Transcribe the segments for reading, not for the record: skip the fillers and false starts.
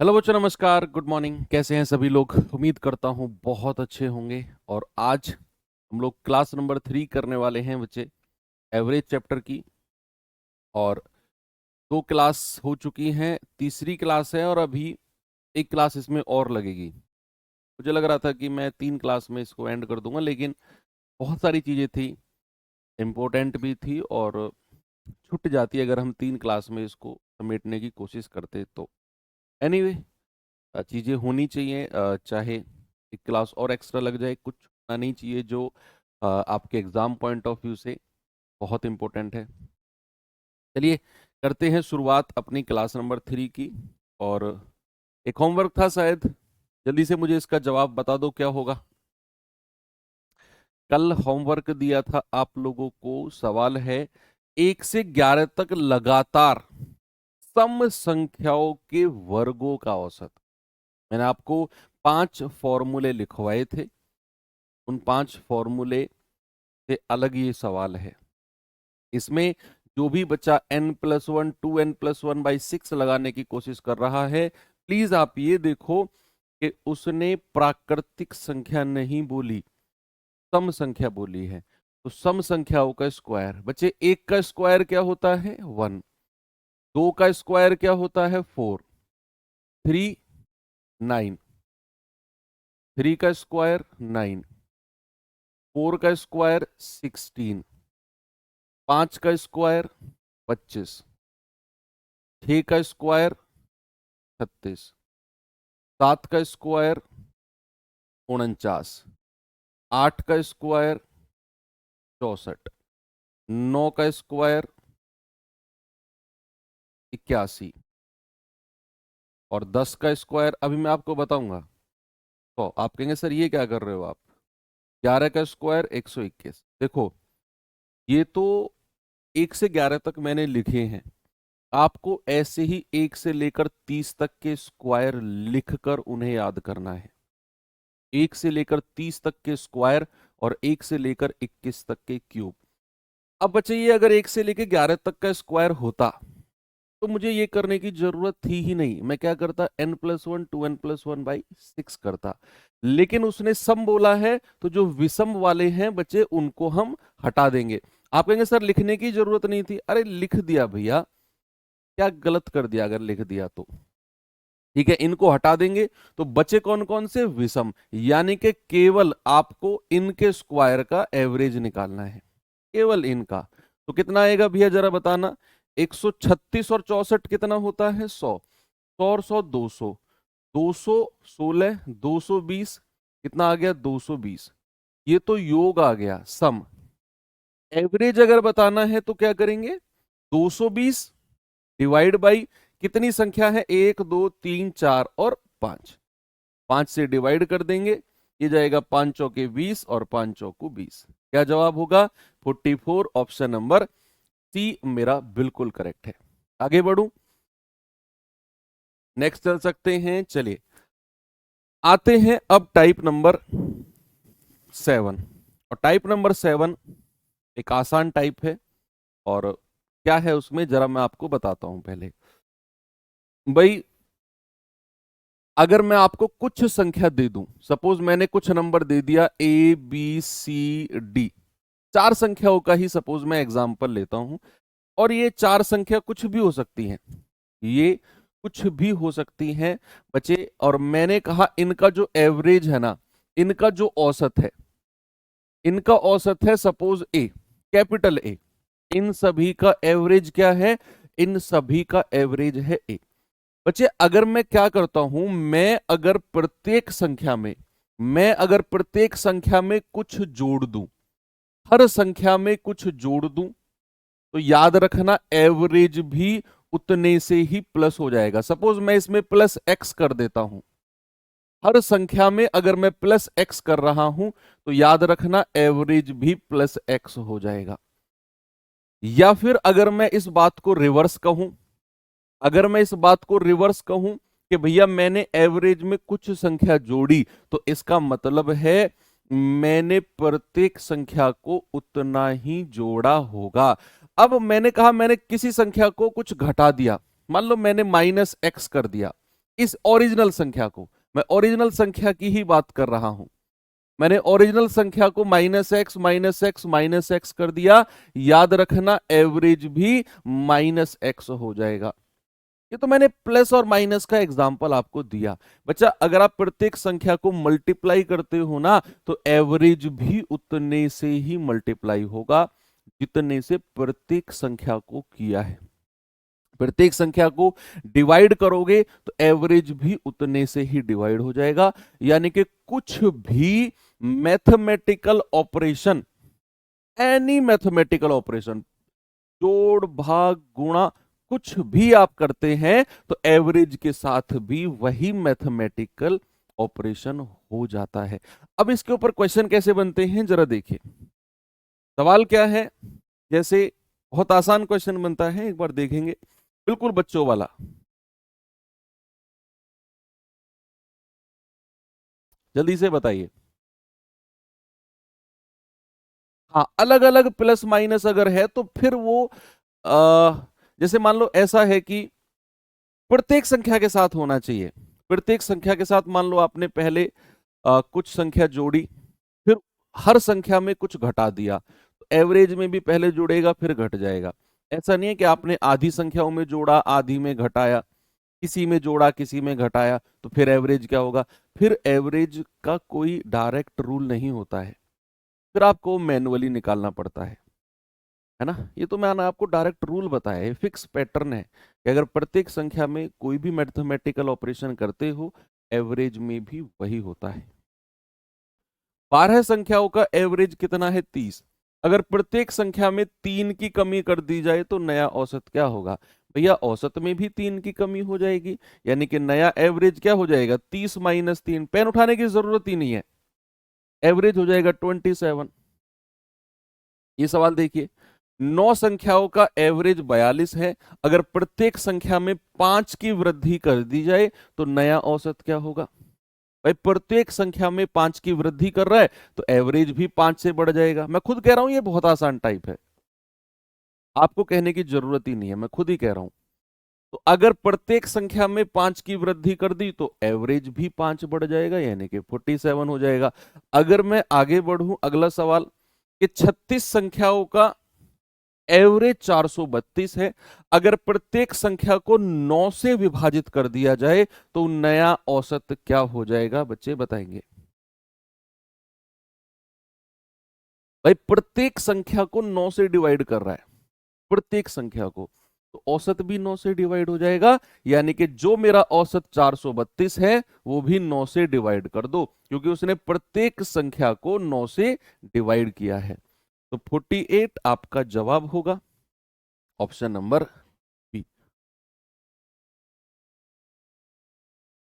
Hello बच्चों, नमस्कार, good morning. कैसे हैं सभी लोग? उम्मीद करता हूँ बहुत अच्छे होंगे। और आज हम लोग क्लास नंबर 3 करने वाले हैं बच्चे, एवरेज चैप्टर की। और दो क्लास हो चुकी हैं, तीसरी क्लास है और अभी एक क्लास इसमें और लगेगी। मुझे लग रहा था कि मैं 3 क्लास में इसको एंड कर दूंगा, लेकिन बहुत सारी चीज़ें थी, इम्पोर्टेंट भी थी और छूट जाती अगर हम 3 क्लास में इसको समेटने की कोशिश करते तो। एनीवे, चीज़ें होनी चाहिए, चाहे एक क्लास और एक्स्ट्रा लग जाए, कुछ होना नहीं चाहिए जो आपके एग्जाम पॉइंट ऑफ व्यू से बहुत इंपॉर्टेंट है। चलिए करते हैं शुरुआत अपनी क्लास नंबर 3 की। और एक होमवर्क था शायद, जल्दी से मुझे इसका जवाब बता दो क्या होगा। कल होमवर्क दिया था आप लोगों को, सवाल है 1 से 11 तक लगातार सम संख्याओं के वर्गों का औसत। मैंने आपको 5 फॉर्मूले लिखवाए थे, उन 5 फॉर्मूले से अलग ये सवाल है। इसमें जो भी बच्चा n+1 2n+1/6 लगाने की कोशिश कर रहा है, प्लीज आप ये देखो कि उसने प्राकृतिक संख्या नहीं बोली, सम संख्या बोली है। तो सम संख्याओं का स्क्वायर, बच्चे 1 का स्क्वायर क्या होता है? 1। 2 का स्क्वायर क्या होता है? 4। 3 9। 3 का स्क्वायर 9। 4 का स्क्वायर 16। 5 का स्क्वायर 25। 6 का स्क्वायर 36। 7 का स्क्वायर 49। 8 का स्क्वायर 64। 9 का स्क्वायर 81। और 10 का स्क्वायर अभी मैं आपको बताऊंगा। तो आप कहेंगे सर ये क्या कर रहे हो आप? 11 का स्क्वायर 121। देखो, ये तो 1 से 11 तक मैंने लिखे हैं, आपको ऐसे ही 1 से लेकर 30 तक के स्क्वायर लिखकर उन्हें याद करना है। 1 से लेकर 30 तक के स्क्वायर और 1 से लेकर 21 तक के क्यूब। अब बच्चे, ये अगर 1 से लेकर 11 तक का स्क्वायर होता तो मुझे ये करने की जरूरत थी ही नहीं। मैं क्या करता? n+1 2n+1/6 करता। लेकिन उसने सम बोला है, तो जो विषम वाले हैं बच्चे उनको हम हटा देंगे। आप कहेंगे सर लिखने की जरूरत नहीं थी। अरे लिख दिया भैया, क्या गलत कर दिया अगर लिख दिया तो? ठीक है, इनको हटा देंगे तो बचे कौन कौन से? विषम। यानी कि केवल आपको इनके स्क्वायर का एवरेज निकालना है, केवल इनका। तो कितना आएगा भैया जरा बताना? 136 और 64 कितना होता है? 100। 100 और 100 200। 216 220 कितना आ गया? 220। ये तो योग आ गया, सम। एवरेज अगर बताना है तो क्या करेंगे? 220 डिवाइड बाई कितनी संख्या है? 1 2 3 4 और 5। 5 से डिवाइड कर देंगे, ये जाएगा 5 चौके 20 और 5 चौको 20। क्या जवाब होगा? 44। ऑप्शन नंबर सी मेरा बिल्कुल करेक्ट है। आगे बढ़ूं, नेक्स्ट चल सकते हैं। चलिए आते हैं अब टाइप नंबर 7। और टाइप नंबर 7 एक आसान टाइप है। और क्या है उसमें जरा मैं आपको बताता हूं पहले। भाई, अगर मैं आपको कुछ संख्या दे दूं, सपोज मैंने कुछ नंबर दे दिया ABCD, 4 संख्याओं का ही सपोज मैं एग्जांपल लेता हूं। और ये 4 संख्या कुछ भी हो सकती हैं, ये कुछ भी हो सकती हैं बच्चे। और मैंने कहा इनका जो एवरेज है ना, इनका जो औसत है, इनका औसत है सपोज A, कैपिटल A। इन सभी का एवरेज क्या है? इन सभी का एवरेज है A। बच्चे, अगर मैं क्या करता हूं, मैं अगर प्रत्येक संख्या में कुछ जोड़ दूं, हर संख्या में कुछ जोड़ दूं, तो याद रखना एवरेज भी उतने से ही प्लस हो जाएगा। सपोज मैं इसमें +x कर देता हूं, हर संख्या में अगर मैं +x कर रहा हूं तो याद रखना एवरेज भी +x हो जाएगा। या फिर अगर मैं इस बात को रिवर्स कहूं, अगर मैं इस बात को रिवर्स कहूं कि भैया मैंने एवरेज में कुछ संख्या जोड़ी, तो इसका मतलब है मैंने प्रत्येक संख्या को उतना ही जोड़ा होगा। अब मैंने कहा मैंने किसी संख्या को कुछ घटा दिया, मान लो मैंने -x कर दिया, इस ओरिजिनल संख्या को, मैं ओरिजिनल संख्या की ही बात कर रहा हूं। मैंने ओरिजिनल संख्या को minus x minus x minus x कर दिया, याद रखना एवरेज भी माइनस एक्स हो जाएगा। ये तो मैंने प्लस और माइनस का एग्जांपल आपको दिया। बच्चा अगर आप प्रत्येक संख्या को मल्टीप्लाई करते हो ना, तो एवरेज भी उतने से ही मल्टीप्लाई होगा जितने से प्रत्येक संख्या को किया है। प्रत्येक संख्या को डिवाइड करोगे तो एवरेज भी उतने से ही डिवाइड हो जाएगा। यानी कि कुछ भी mathematical operation, any mathematical operation, जोड़ भाग गुणा, कुछ भी आप करते हैं तो एवरेज के साथ भी वही मैथमेटिकल ऑपरेशन हो जाता है। अब इसके ऊपर क्वेश्चन कैसे बनते हैं जरा देखिए। सवाल क्या है, जैसे बहुत आसान क्वेश्चन बनता है, एक बार देखेंगे, बिल्कुल बच्चों वाला। जल्दी से बताइए। हाँ, अलग अलग प्लस माइनस अगर है तो फिर वो जैसे मान लो ऐसा है कि प्रत्येक संख्या के साथ होना चाहिए। प्रत्येक संख्या के साथ मान लो आपने पहले कुछ संख्या जोड़ी, फिर हर संख्या में कुछ घटा दिया, तो एवरेज में भी पहले जुड़ेगा फिर घट जाएगा। ऐसा नहीं है कि आपने आधी संख्याओं में जोड़ा आधी में घटाया, किसी में जोड़ा किसी में घटाया, तो फिर एवरेज क्या होगा? फिर एवरेज का कोई डायरेक्ट रूल नहीं होता है, फिर आपको मैनुअली निकालना पड़ता है ना। ये तो मैंने आपको डायरेक्ट रूल बताया है, फिक्स पैटर्न है कि अगर प्रत्येक संख्या में कोई भी मैथमेटिकल ऑपरेशन करते हो, एवरेज में भी वही होता है। 12 संख्याओं का एवरेज कितना है? 30। अगर प्रत्येक संख्या में 3 की कमी कर दी जाए तो नया औसत क्या होगा? भैया औसत में भी 3 की कमी हो जाएगी, यानी कि नया एवरेज क्या हो जाएगा? 30 माइनस 3, पेन उठाने की जरूरत ही नहीं है, एवरेज हो जाएगा 27। ये सवाल देखिए, 9 संख्याओं का एवरेज 42 है, अगर प्रत्येक संख्या में 5 की वृद्धि कर दी जाए तो नया औसत क्या होगा? भाई प्रत्येक संख्या में 5 की वृद्धि कर रहा है तो एवरेज भी 5 से बढ़ जाएगा। मैं खुद कह रहा हूं, ये बहुत आसान टाइप है, आपको कहने की जरूरत ही नहीं है, मैं खुद ही कह रहा हूं। तो अगर प्रत्येक संख्या में 5 की वृद्धि कर दी तो एवरेज भी 5 बढ़ जाएगा, यानी कि 47 हो जाएगा। अगर मैं आगे बढ़ूं, अगला सवाल कि 36 संख्याओं का एवरेज 432 है, अगर प्रत्येक संख्या को 9 से विभाजित कर दिया जाए तो नया औसत क्या हो जाएगा? बच्चे बताएंगे। भाई प्रत्येक संख्या को 9 से डिवाइड कर रहा है, प्रत्येक संख्या को, तो औसत भी 9 से डिवाइड हो जाएगा, यानी कि जो मेरा औसत 432 है वो भी 9 से डिवाइड कर दो, क्योंकि उसने प्रत्येक संख्या को 9 से डिवाइड किया है। तो 48 आपका जवाब होगा, ऑप्शन नंबर बी।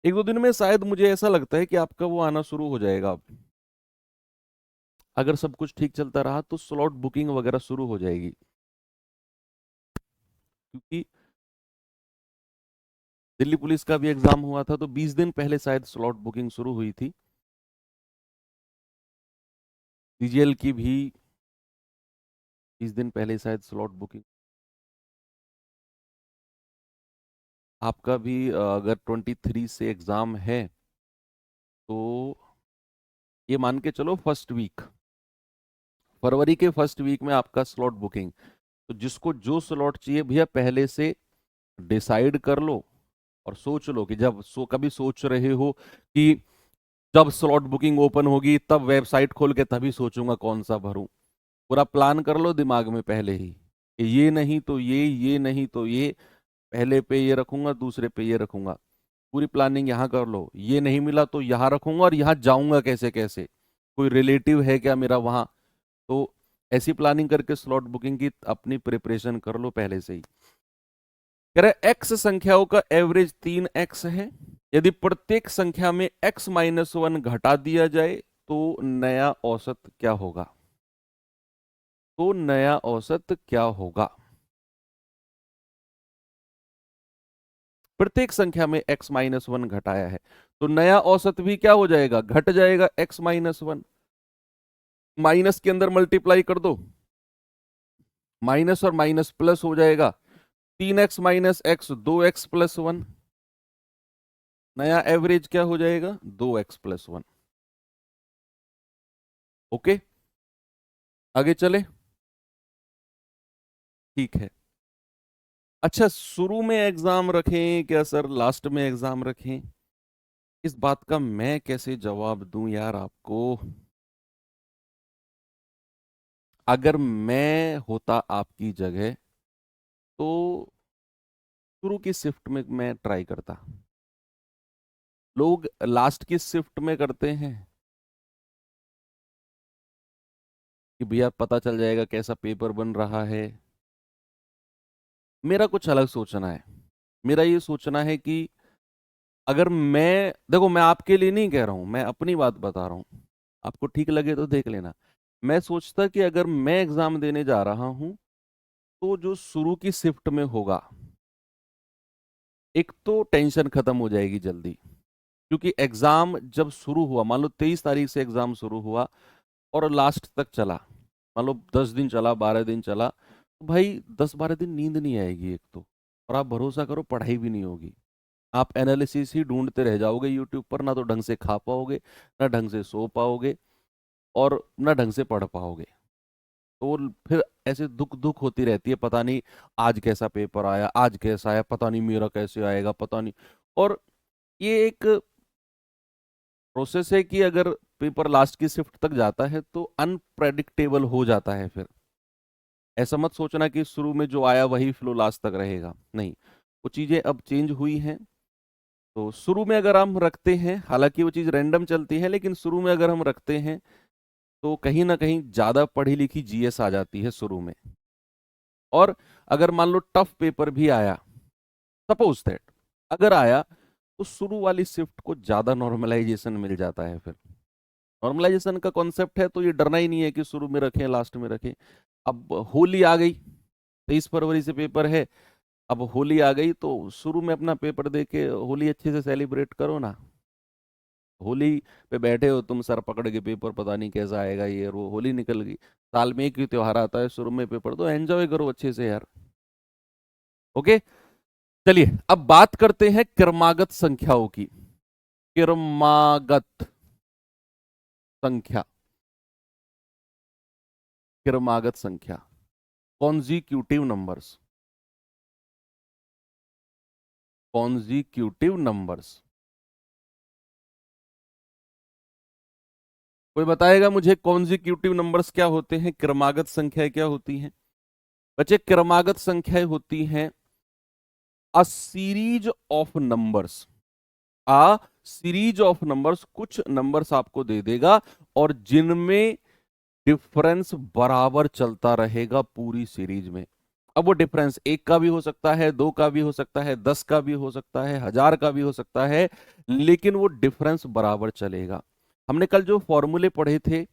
एक दो दिन में शायद मुझे ऐसा लगता है कि आपका वो आना शुरू हो जाएगा अब। अगर सब कुछ ठीक चलता रहा तो स्लॉट बुकिंग वगैरह शुरू हो जाएगी, क्योंकि दिल्ली पुलिस का भी एग्जाम हुआ था तो 20 दिन पहले शायद स्लॉट बुकिंग शुरू हुई थी। सीजीएल की भी 20 दिन पहले शायद स्लॉट बुकिंग। आपका भी अगर 23 से एग्जाम है तो ये मान के चलो फर्स्ट वीक, फरवरी के फर्स्ट वीक में आपका स्लॉट बुकिंग। तो जिसको जो स्लॉट चाहिए भैया पहले से डिसाइड कर लो, और सोच लो कि जब कभी सोच रहे हो कि जब स्लॉट बुकिंग ओपन होगी तब वेबसाइट खोल के तभी सोचूंगा कौन सा भरूं, पूरा प्लान कर लो दिमाग में पहले ही कि ये नहीं तो ये नहीं तो ये, पहले पे ये रखूंगा दूसरे पे ये रखूंगा, पूरी प्लानिंग यहाँ कर लो। ये नहीं मिला तो यहाँ रखूंगा और यहाँ जाऊंगा कैसे कैसे, कोई रिलेटिव है क्या मेरा वहां, तो ऐसी प्लानिंग करके स्लॉट बुकिंग की अपनी प्रिपरेशन कर लो पहले से ही। कह रहे एक्स संख्याओं का एवरेज 3x है, यदि प्रत्येक संख्या में x-1 घटा दिया जाए तो नया औसत क्या होगा? तो नया औसत क्या होगा? प्रत्येक संख्या में x-1 घटाया है तो नया औसत भी क्या हो जाएगा? घट जाएगा x-1, माइनस के अंदर मल्टीप्लाई कर दो, माइनस और माइनस प्लस हो जाएगा, 3x minus x 2x plus 1। नया एवरेज क्या हो जाएगा, 2x+1। ओके, आगे चले। ठीक है। अच्छा, शुरू में एग्जाम रखें क्या सर, लास्ट में एग्जाम रखें, इस बात का मैं कैसे जवाब दूं यार आपको। अगर मैं होता आपकी जगह तो शुरू की शिफ्ट में मैं ट्राई करता। लोग लास्ट की शिफ्ट में करते हैं कि भैया पता चल जाएगा कैसा पेपर बन रहा है। मेरा कुछ अलग सोचना है। मेरा ये सोचना है कि अगर मैं, देखो मैं आपके लिए नहीं कह रहा हूं, मैं अपनी बात बता रहा हूं, आपको ठीक लगे तो देख लेना। मैं सोचता कि अगर मैं एग्जाम देने जा रहा हूं तो जो शुरू की शिफ्ट में होगा, एक तो टेंशन खत्म हो जाएगी जल्दी, क्योंकि एग्जाम जब शुरू हुआ, मान लो 23 तारीख से एग्जाम शुरू हुआ और लास्ट तक चला, मान लो 10 दिन चला, 12 दिन चला, तो भाई 10-12 दिन नींद नहीं आएगी एक तो, और आप भरोसा करो पढ़ाई भी नहीं होगी। आप एनालिसिस ही ढूंढते रह जाओगे यूट्यूब पर, ना तो ढंग से खा पाओगे, ना ढंग से सो पाओगे, और ना ढंग से पढ़ पाओगे। तो फिर ऐसे दुख दुख होती रहती है, पता नहीं आज कैसा पेपर आया, आज कैसा आया, पता नहीं मेरा कैसे आएगा, पता नहीं। और ये एक प्रोसेस है कि अगर पेपर लास्ट की शिफ्ट तक जाता है तो अनप्रेडिक्टेबल हो जाता है। फिर ऐसा मत सोचना कि शुरू में जो आया वही फ्लो लास्ट तक रहेगा, नहीं, वो चीजें अब चेंज हुई हैं। तो शुरू में अगर हम रखते हैं, हालांकि वो चीज रैंडम चलती है, लेकिन शुरू में अगर हम रखते हैं तो कहीं ना कहीं ज्यादा पढ़ी लिखी जीएस आ जाती है शुरू में। और अगर मान लो टफ पेपर भी आया, सपोज दैट अगर आया, तो शुरू वाली शिफ्ट को ज्यादा नॉर्मलाइजेशन मिल जाता है। फिर नॉर्मलाइजेशन का कॉन्सेप्ट है, तो ये डरना ही नहीं है कि शुरू में रखें लास्ट में रखें। अब होली आ गई, 23 फरवरी से पेपर है, अब होली आ गई तो शुरू में अपना पेपर दे के होली अच्छे से सेलिब्रेट करो ना। होली पे बैठे हो तुम सर पकड़ के, पेपर पता नहीं कैसा आएगा, ये और वो, होली निकल गई, साल में एक ही त्योहार आता है, शुरू में पेपर तो एंजॉय करो अच्छे से यार। ओके, चलिए अब बात करते हैं क्रमागत संख्याओं की। क्रमागत संख्या, क्रमागत संख्या, कॉन्जिक्यूटिव नंबर्स, कॉन्जिक्यूटिव नंबर्स। कोई बताएगा मुझे कॉन्जिक्यूटिव नंबर्स क्या होते हैं, क्रमागत संख्याएं क्या होती हैं। बच्चे क्रमागत संख्याएं होती हैं a series of numbers, a series of numbers, कुछ नंबर्स आपको दे देगा और जिनमें डिफरेंस बराबर चलता रहेगा पूरी सीरीज में। अब वो डिफरेंस एक का भी हो सकता है, दो का भी हो सकता है, 10 का भी हो सकता है, 1000 का भी हो सकता है, लेकिन वो डिफरेंस बराबर चलेगा। हमने कल जो फॉर्मूले पढ़े थे,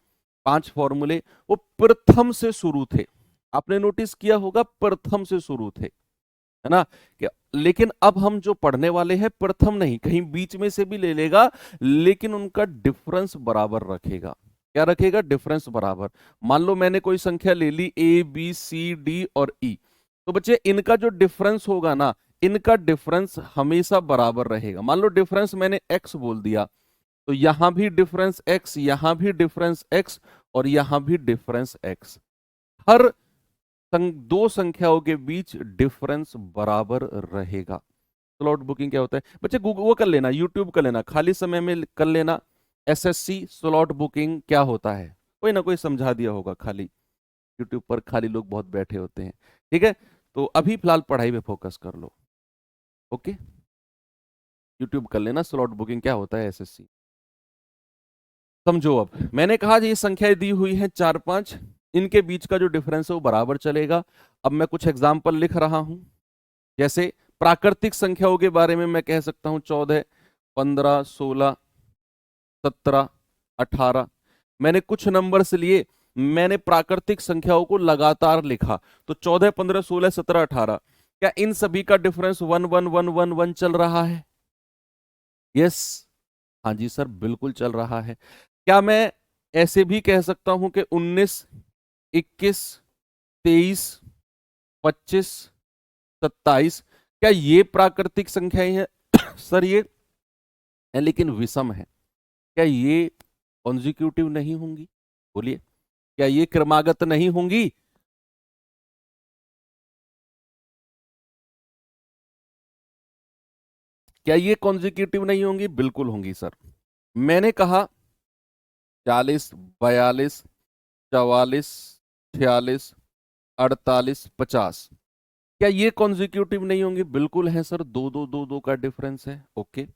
5 फॉर्मूले, वो प्रथम से शुरू थे। आपने नोटिस किया होगा प्रथम से शुरू थे, है ना। कि लेकिन अब हम जो पढ़ने वाले हैं प्रथम नहीं, कहीं बीच में से भी ले लेगा, लेकिन उनका डिफरेंस बराबर रखेगा। क्या रखेगा, डिफरेंस बराबर। मान लो मैंने कोई संख्या ले ली A B C D और E, तो बच्चे इनका जो डिफरेंस होगा ना, इनका डिफरेंस हमेशा बराबर रहेगा। मान लो डिफरेंस मैंने x बोल दिया, तो यहां भी डिफरेंस x, यहां भी डिफरेंस x, और यहां भी डिफरेंस x। हर दो संख्याओं के बीच डिफरेंस बराबर रहेगा। स्लॉट बुकिंग क्या होता है बच्चे, गूगल वो कर लेना, यूट्यूब कर लेना, खाली समय में कर लेना, एसएससी स्लॉट बुकिंग क्या होता है, कोई ना कोई समझा दिया होगा। खाली यूट्यूब पर खाली लोग बहुत बैठे होते हैं। ठीक है, तो अभी फिलहाल पढ़ाई पे फोकस कर लो। ओके, यूट्यूब कर लेना, स्लॉट बुकिंग क्या होता है, एसएससी समझो। अब मैंने कहा ये संख्याएं दी हुई हैं 4-5, इनके बीच का जो डिफरेंस है वो बराबर चलेगा। अब मैं कुछ एग्जाम्पल लिख रहा हूं, जैसे प्राकृतिक संख्याओं के बारे में मैं कह सकता हूं 14, 15, 16, 17, 18। मैंने कुछ नंबर्स लिए, मैंने प्राकृतिक संख्याओं को लगातार लिखा, तो 14, 15, 16, 17, 18। क्या इन सभी का डिफरेंस 1 1 1 1 1 चल रहा है? यस, हाँ जी सर बिल्कुल चल रहा है। क्या मैं ऐसे भी कह सकता हूं कि 19, 21, 23, 25, 27, क्या ये प्राकृतिक संख्याएं हैं? सर ये है लेकिन विषम है, क्या ये कॉन्जिक्यूटिव नहीं होंगी? बोलिए, क्या ये क्रमागत नहीं होंगी? क्या ये कॉन्जिक्यूटिव नहीं होंगी? बिल्कुल होंगी सर। मैंने कहा 40, 42, 44, 46, 48, 50, क्या ये कॉन्जिक्यूटिव नहीं होंगे? बिल्कुल है सर, दो दो दो दो का डिफरेंस है। ओके,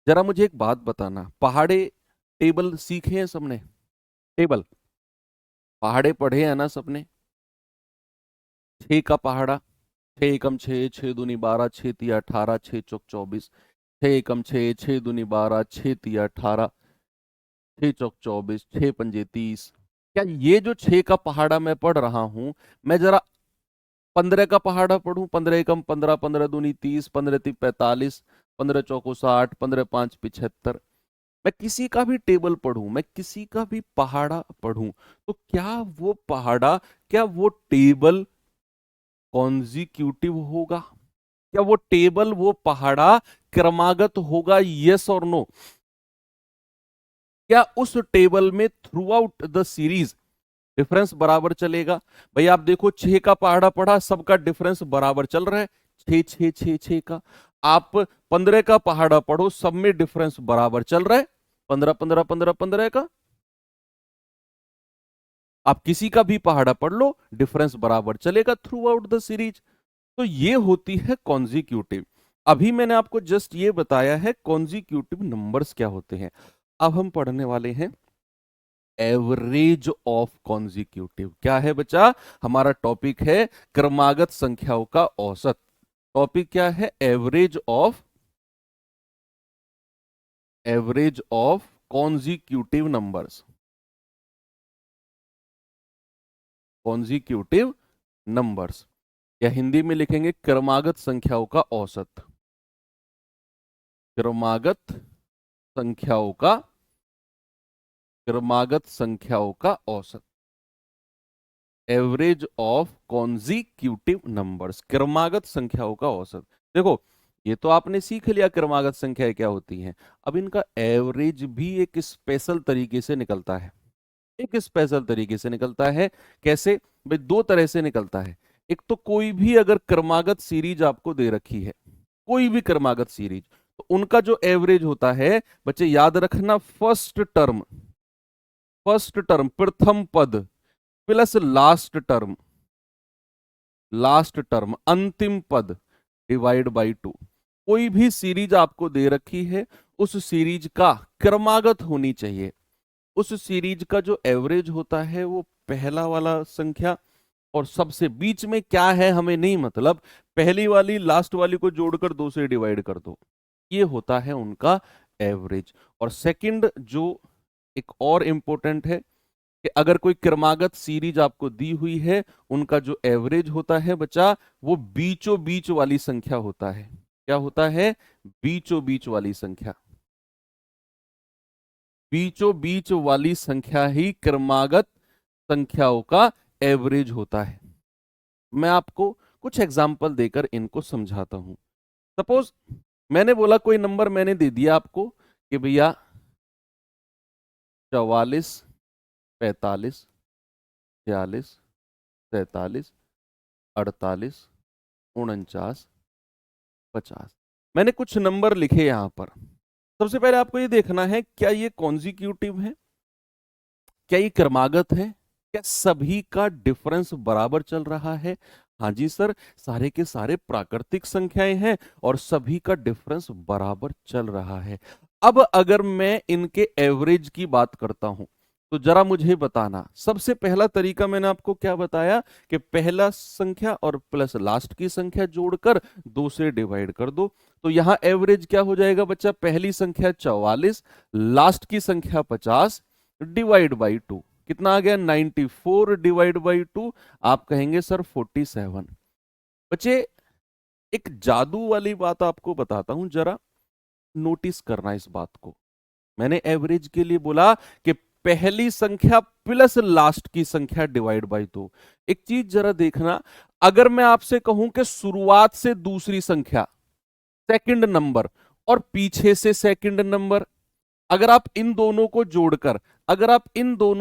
जरा मुझे एक बात बताना, पहाड़े टेबल सीखे हैं सबने? टेबल पहाड़े पढ़े हैं ना सबने? 6 का पहाड़ा, 6 एकम 6, 6 दूनी 12, 6 तिया 18, 6 चौक 24, 6 एकम 6, 6 दूनी 12, 6 तिया 18, 6 चौक 24, 6 पंजे 30। क्या ये जो 6 का पहाड़ा मैं पढ़ रहा हूं, मैं जरा 15 का पहाड़ा पढ़ूं, 15 एकम 15, 15 दूनी 30, 15 ती 45, 15 चौको 60, 15 5 75, मैं किसी का भी टेबल पढ़ूं, मैं किसी का भी पहाड़ा पढ़ूं, तो क्या वो पहाड़ा, क्या वो टेबल कॉन्जिक्यूटिव होगा? क्या वो टेबल, वो पहाड़ा क्रमागत होगा? यस और नो? क्या उस टेबल में through out the series difference बराबर चलेगा? भाई आप देखो, 6 का पहाड़ा पढ़ा, सबका डिफरेंस बराबर चल रहा है, 6 6 6 6 का। आप 15 का पहाड़ा पढ़ो, सब में डिफरेंस बराबर चल रहा है, 15 15 15 15 का। आप किसी का भी पहाड़ा पढ़ लो, डिफरेंस बराबर चलेगा थ्रू आउट द सीरीज। तो ये होती है कॉन्जिक्यूटिव। अभी मैंने आपको जस्ट ये बताया है कॉन्जिक्यूटिव नंबर्स क्या होते हैं। अब हम पढ़ने वाले हैं एवरेज ऑफ कॉन्जिक्यूटिव। क्या है बच्चा? हमारा टॉपिक है क्रमागत संख्याओं का औसत। टॉपिक क्या है? Average of consecutive numbers. Consecutive numbers, या हिंदी में लिखेंगे क्रमागत संख्याओं का औसत। क्रमागत संख्याओं का, क्रमागत संख्याओं का औसत। एवरेज ऑफ कॉन्जिक्यूटिव नंबर्स, क्रमागत संख्याओं का औसत। देखो, ये तो आपने सीख लिया क्रमागत संख्याएं क्या होती हैं। अब इनका एवरेज भी एक स्पेशल तरीके से निकलता है। एक स्पेशल तरीके से निकलता है। कैसे भाई? दो तरह से निकलता है। एक तो कोई भी अगर क्रमागत सीरीज आपको दे रखी है, कोई भी क्रमागत सीरीज, तो उनका जो एवरेज होता है, बच्चे याद रखना, फर्स्ट टर्म प्रथम पद प्लस लास्ट टर्म अंतिम पद डिवाइड बाई 2। कोई भी सीरीज आपको दे रखी है, उस सीरीज का क्रमागत होनी चाहिए। उस सीरीज का जो एवरेज होता है वो पहला वाला संख्या, और सबसे बीच में क्या है हमें नहीं मतलब, पहली वाली लास्ट वाली को जोड़कर 2 से डिवाइड कर दो, ये होता है उनका एवरेज। और सेकंड जो एक और इंपॉर्टेंट है, कि अगर कोई क्रमागत सीरीज आपको दी हुई है, उनका जो एवरेज होता है बच्चा, वो बीचों बीच वाली संख्या होता है। क्या होता है? बीचों बीच वाली संख्या। बीचों बीच वाली संख्या ही क्रमागत संख्याओं का एवरेज होता है। मैं आपको कुछ एग्जाम्पल देकर इनको समझाता हूं। सपोज मैंने बोला, कोई नंबर मैंने दे दिया आपको कि भैया 44, 45, 46, 47, 48, 49, 50। मैंने कुछ नंबर लिखे यहां पर। सबसे पहले आपको ये देखना है, क्या ये कॉन्जिक्यूटिव है? क्या ये क्रमागत है? क्या सभी का डिफरेंस बराबर चल रहा है? हाँ जी सर, सारे के सारे प्राकृतिक संख्याएं हैं और सभी का डिफरेंस बराबर चल रहा है। अब अगर मैं इनके एवरेज की बात करता हूं, तो जरा मुझे बताना, सबसे पहला तरीका मैंने आपको क्या बताया, कि पहला संख्या और प्लस लास्ट की संख्या जोड़कर 2 से डिवाइड कर दो। तो यहां एवरेज क्या हो जाएगा बच्चा? पहली संख्या 44, लास्ट की संख्या 50 डिवाइड बाई 2, कितना आ गया? 94 डिवाइड बाई 2। आप कहेंगे सर 47। बच्चे, एक जादू वाली बात आपको बताता हूं, जरा नोटिस करना इस बात को। मैंने एवरेज के लिए बोला कि पहली संख्या प्लस लास्ट की संख्या डिवाइड बाई 2। एक चीज जरा देखना, अगर मैं आपसे कहूं कि शुरुआत से दूसरी संख्या, सेकंड नंबर, और पीछे से सेकंड नंबर। अगर आप इन दोनों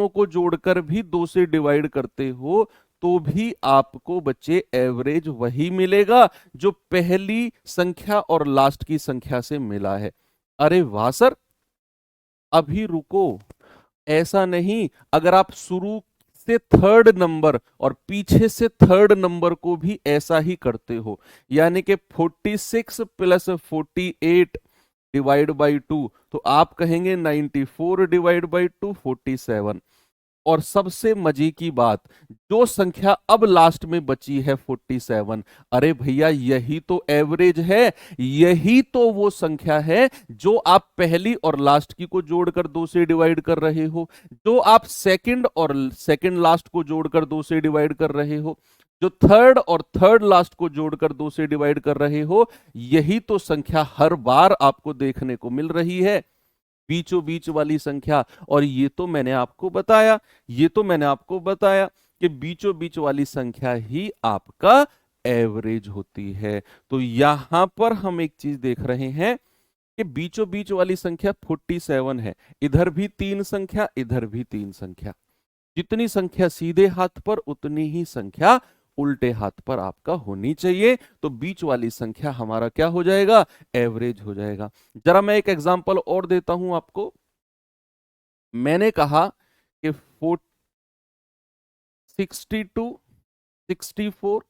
को जोड़कर भी 2 से डिवाइड करते हो तो भी आपको बच्चे एवरेज वही मिलेगा जो पहली संख्या और लास्ट की संख्या से मिला है। अरे वाह सर, अभी रुको, ऐसा नहीं, अगर आप शुरू से थर्ड नंबर और पीछे से थर्ड नंबर को भी ऐसा ही करते हो, यानी कि 46 प्लस 48 डिवाइड बाई 2, तो आप कहेंगे 94 डिवाइड बाई 2 47। और सबसे मजे की बात, जो संख्या अब लास्ट में बची है 47, अरे भैया यही तो एवरेज है, यही तो वो संख्या है जो आप पहली और लास्ट की को जोड़कर 2 से डिवाइड कर रहे हो, जो आप सेकंड और सेकंड लास्ट को जोड़कर 2 से डिवाइड कर रहे हो, जो थर्ड और थर्ड लास्ट को जोड़कर 2 से डिवाइड कर रहे हो। यही तो संख्या हर बार आपको देखने को मिल रही है, बीचों बीच वाली संख्या। और ये तो मैंने आपको बताया, कि बीचों बीच वाली संख्या ही आपका एवरेज होती है। तो यहां पर हम एक चीज देख रहे हैं कि बीचों बीच वाली संख्या 47 है, इधर भी 3 संख्या, इधर भी 3 संख्या। जितनी संख्या सीधे हाथ पर उतनी ही संख्या उल्टे हाथ पर आपका होनी चाहिए, तो बीच वाली संख्या हमारा क्या हो जाएगा, एवरेज हो जाएगा। जरा मैं एक एग्जांपल और देता हूं आपको। मैंने कहा कि 62, 64,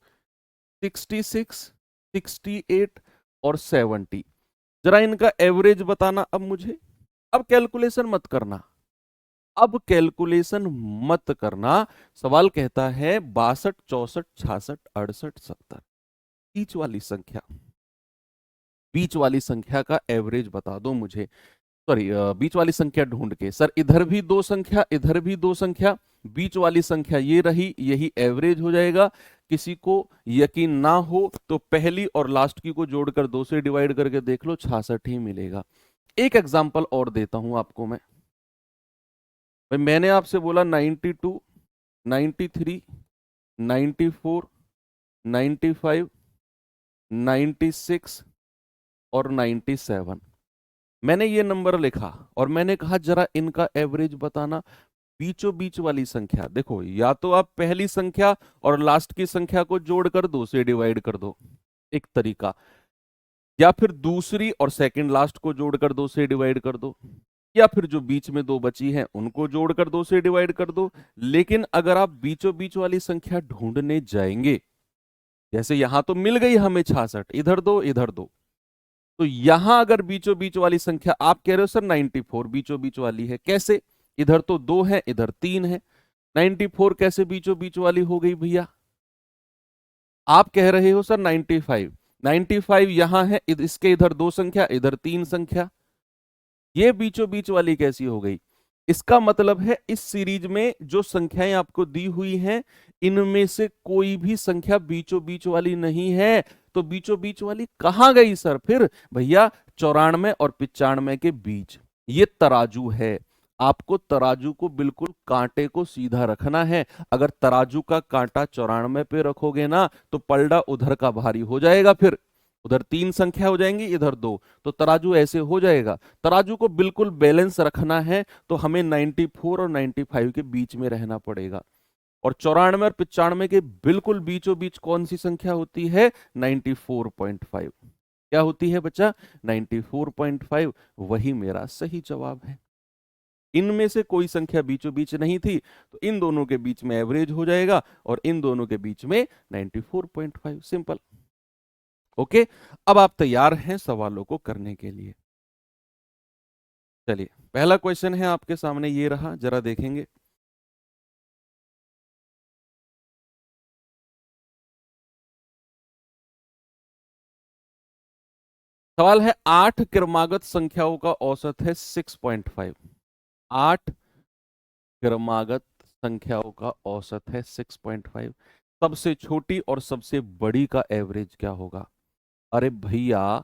66, 68 और 70, जरा इनका एवरेज बताना अब मुझे। अब कैलकुलेशन मत करना, सवाल कहता है 62, 64, 66, 68, 70, बीच वाली संख्या का एवरेज बता दो मुझे। सॉरी, बीच वाली संख्या ढूंढ के, सर इधर भी 2 संख्या, इधर भी 2 संख्या, बीच वाली संख्या ये रही, यही एवरेज हो जाएगा। किसी को यकीन ना हो तो पहली और लास्ट की को जोड़कर 2 से डिवाइड करके देख लो, 66 ही मिलेगा। एक एग्जांपल और देता हूं आपको मैं। भाई मैंने आपसे बोला 92, 93, 94, 95, 96 और 97। मैंने ये नंबर लिखा और मैंने कहा जरा इनका एवरेज बताना। बीचों बीच वाली संख्या देखो, या तो आप पहली संख्या और लास्ट की संख्या को जोड़कर 2 से डिवाइड कर दो, एक तरीका, या फिर दूसरी और सेकंड लास्ट को जोड़कर 2 से डिवाइड कर दो, या फिर जो बीच में 2 बची हैं उनको जोड़कर 2 से डिवाइड कर दो। लेकिन अगर आप बीचों बीच वाली संख्या ढूंढने जाएंगे, जैसे यहां तो मिल गई हमें 66, इधर 2 इधर 2, तो यहां अगर बीचों बीच वाली संख्या आप कह रहे हो सर 94 बीचों बीच वाली है, कैसे, इधर तो 2 है इधर 3 है, 94 कैसे बीचों बीच वाली हो गई भैया। आप कह रहे हो सर 95, 95 यहां है, इसके इधर 2 संख्या इधर 3 संख्या, ये बीचों बीच वाली कैसी हो गई। इसका मतलब है इस सीरीज में जो संख्याएं आपको दी हुई हैं, इनमें से कोई भी संख्या बीचों बीच वाली नहीं है। तो बीचों बीच वाली कहां गई सर फिर, भैया 94 और 95 के बीच। ये तराजू है, आपको तराजू को बिल्कुल कांटे को सीधा रखना है। अगर तराजू का कांटा 94 पे रखोगे ना तो पलड़ा उधर का भारी हो जाएगा, फिर उधर 3 संख्या हो जाएंगी इधर 2, तो तराजू ऐसे हो जाएगा। तराजू को बिल्कुल बैलेंस रखना है तो हमें 94 और 95 के बीच में रहना पड़ेगा। और 94 और 95 के बिल्कुल बीचों बीच कौन सी संख्या होती है, 94.5। क्या होती है बच्चा, 94.5, वही मेरा सही जवाब है। इनमें से कोई संख्या बीचों बीच नहीं थी, तो इन दोनों के बीच में एवरेज हो जाएगा और इन दोनों के बीच में 94.5, सिंपल। ओके, अब आप तैयार हैं सवालों को करने के लिए। चलिए पहला क्वेश्चन है आपके सामने, ये रहा, जरा देखेंगे। सवाल है 8 क्रमागत संख्याओं का औसत है 6.5। 8 क्रमागत संख्याओं का औसत है 6.5, सबसे छोटी और सबसे बड़ी का एवरेज क्या होगा। अरे भैया,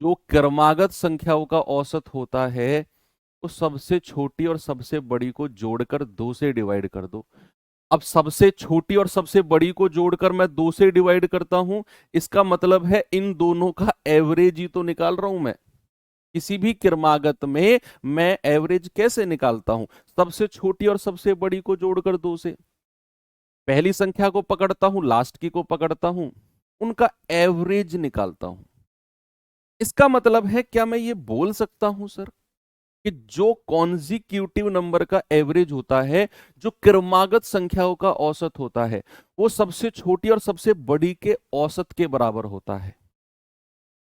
जो क्रमागत संख्याओं का औसत होता है, तो सबसे छोटी और सबसे बड़ी को जोड़कर 2 से डिवाइड कर दो। अब सबसे छोटी और सबसे बड़ी को जोड़कर मैं 2 से डिवाइड करता हूं, इसका मतलब है इन दोनों का एवरेज ही तो निकाल रहा हूं मैं। किसी भी क्रमागत में मैं एवरेज कैसे निकालता हूं? सबसे छोटी और सबसे बड़ी को जोड़कर 2 से। पहली संख्या को पकड़ता हूं, लास्ट की को पकड़ता हूं, उनका एवरेज निकालता हूं। इसका मतलब है क्या मैं ये बोल सकता हूं सर कि जो कॉन्जिक्यूटिव नंबर का एवरेज होता है, जो क्रमागत संख्याओं का औसत होता है, वो सबसे छोटी और सबसे बड़ी के औसत के बराबर होता है?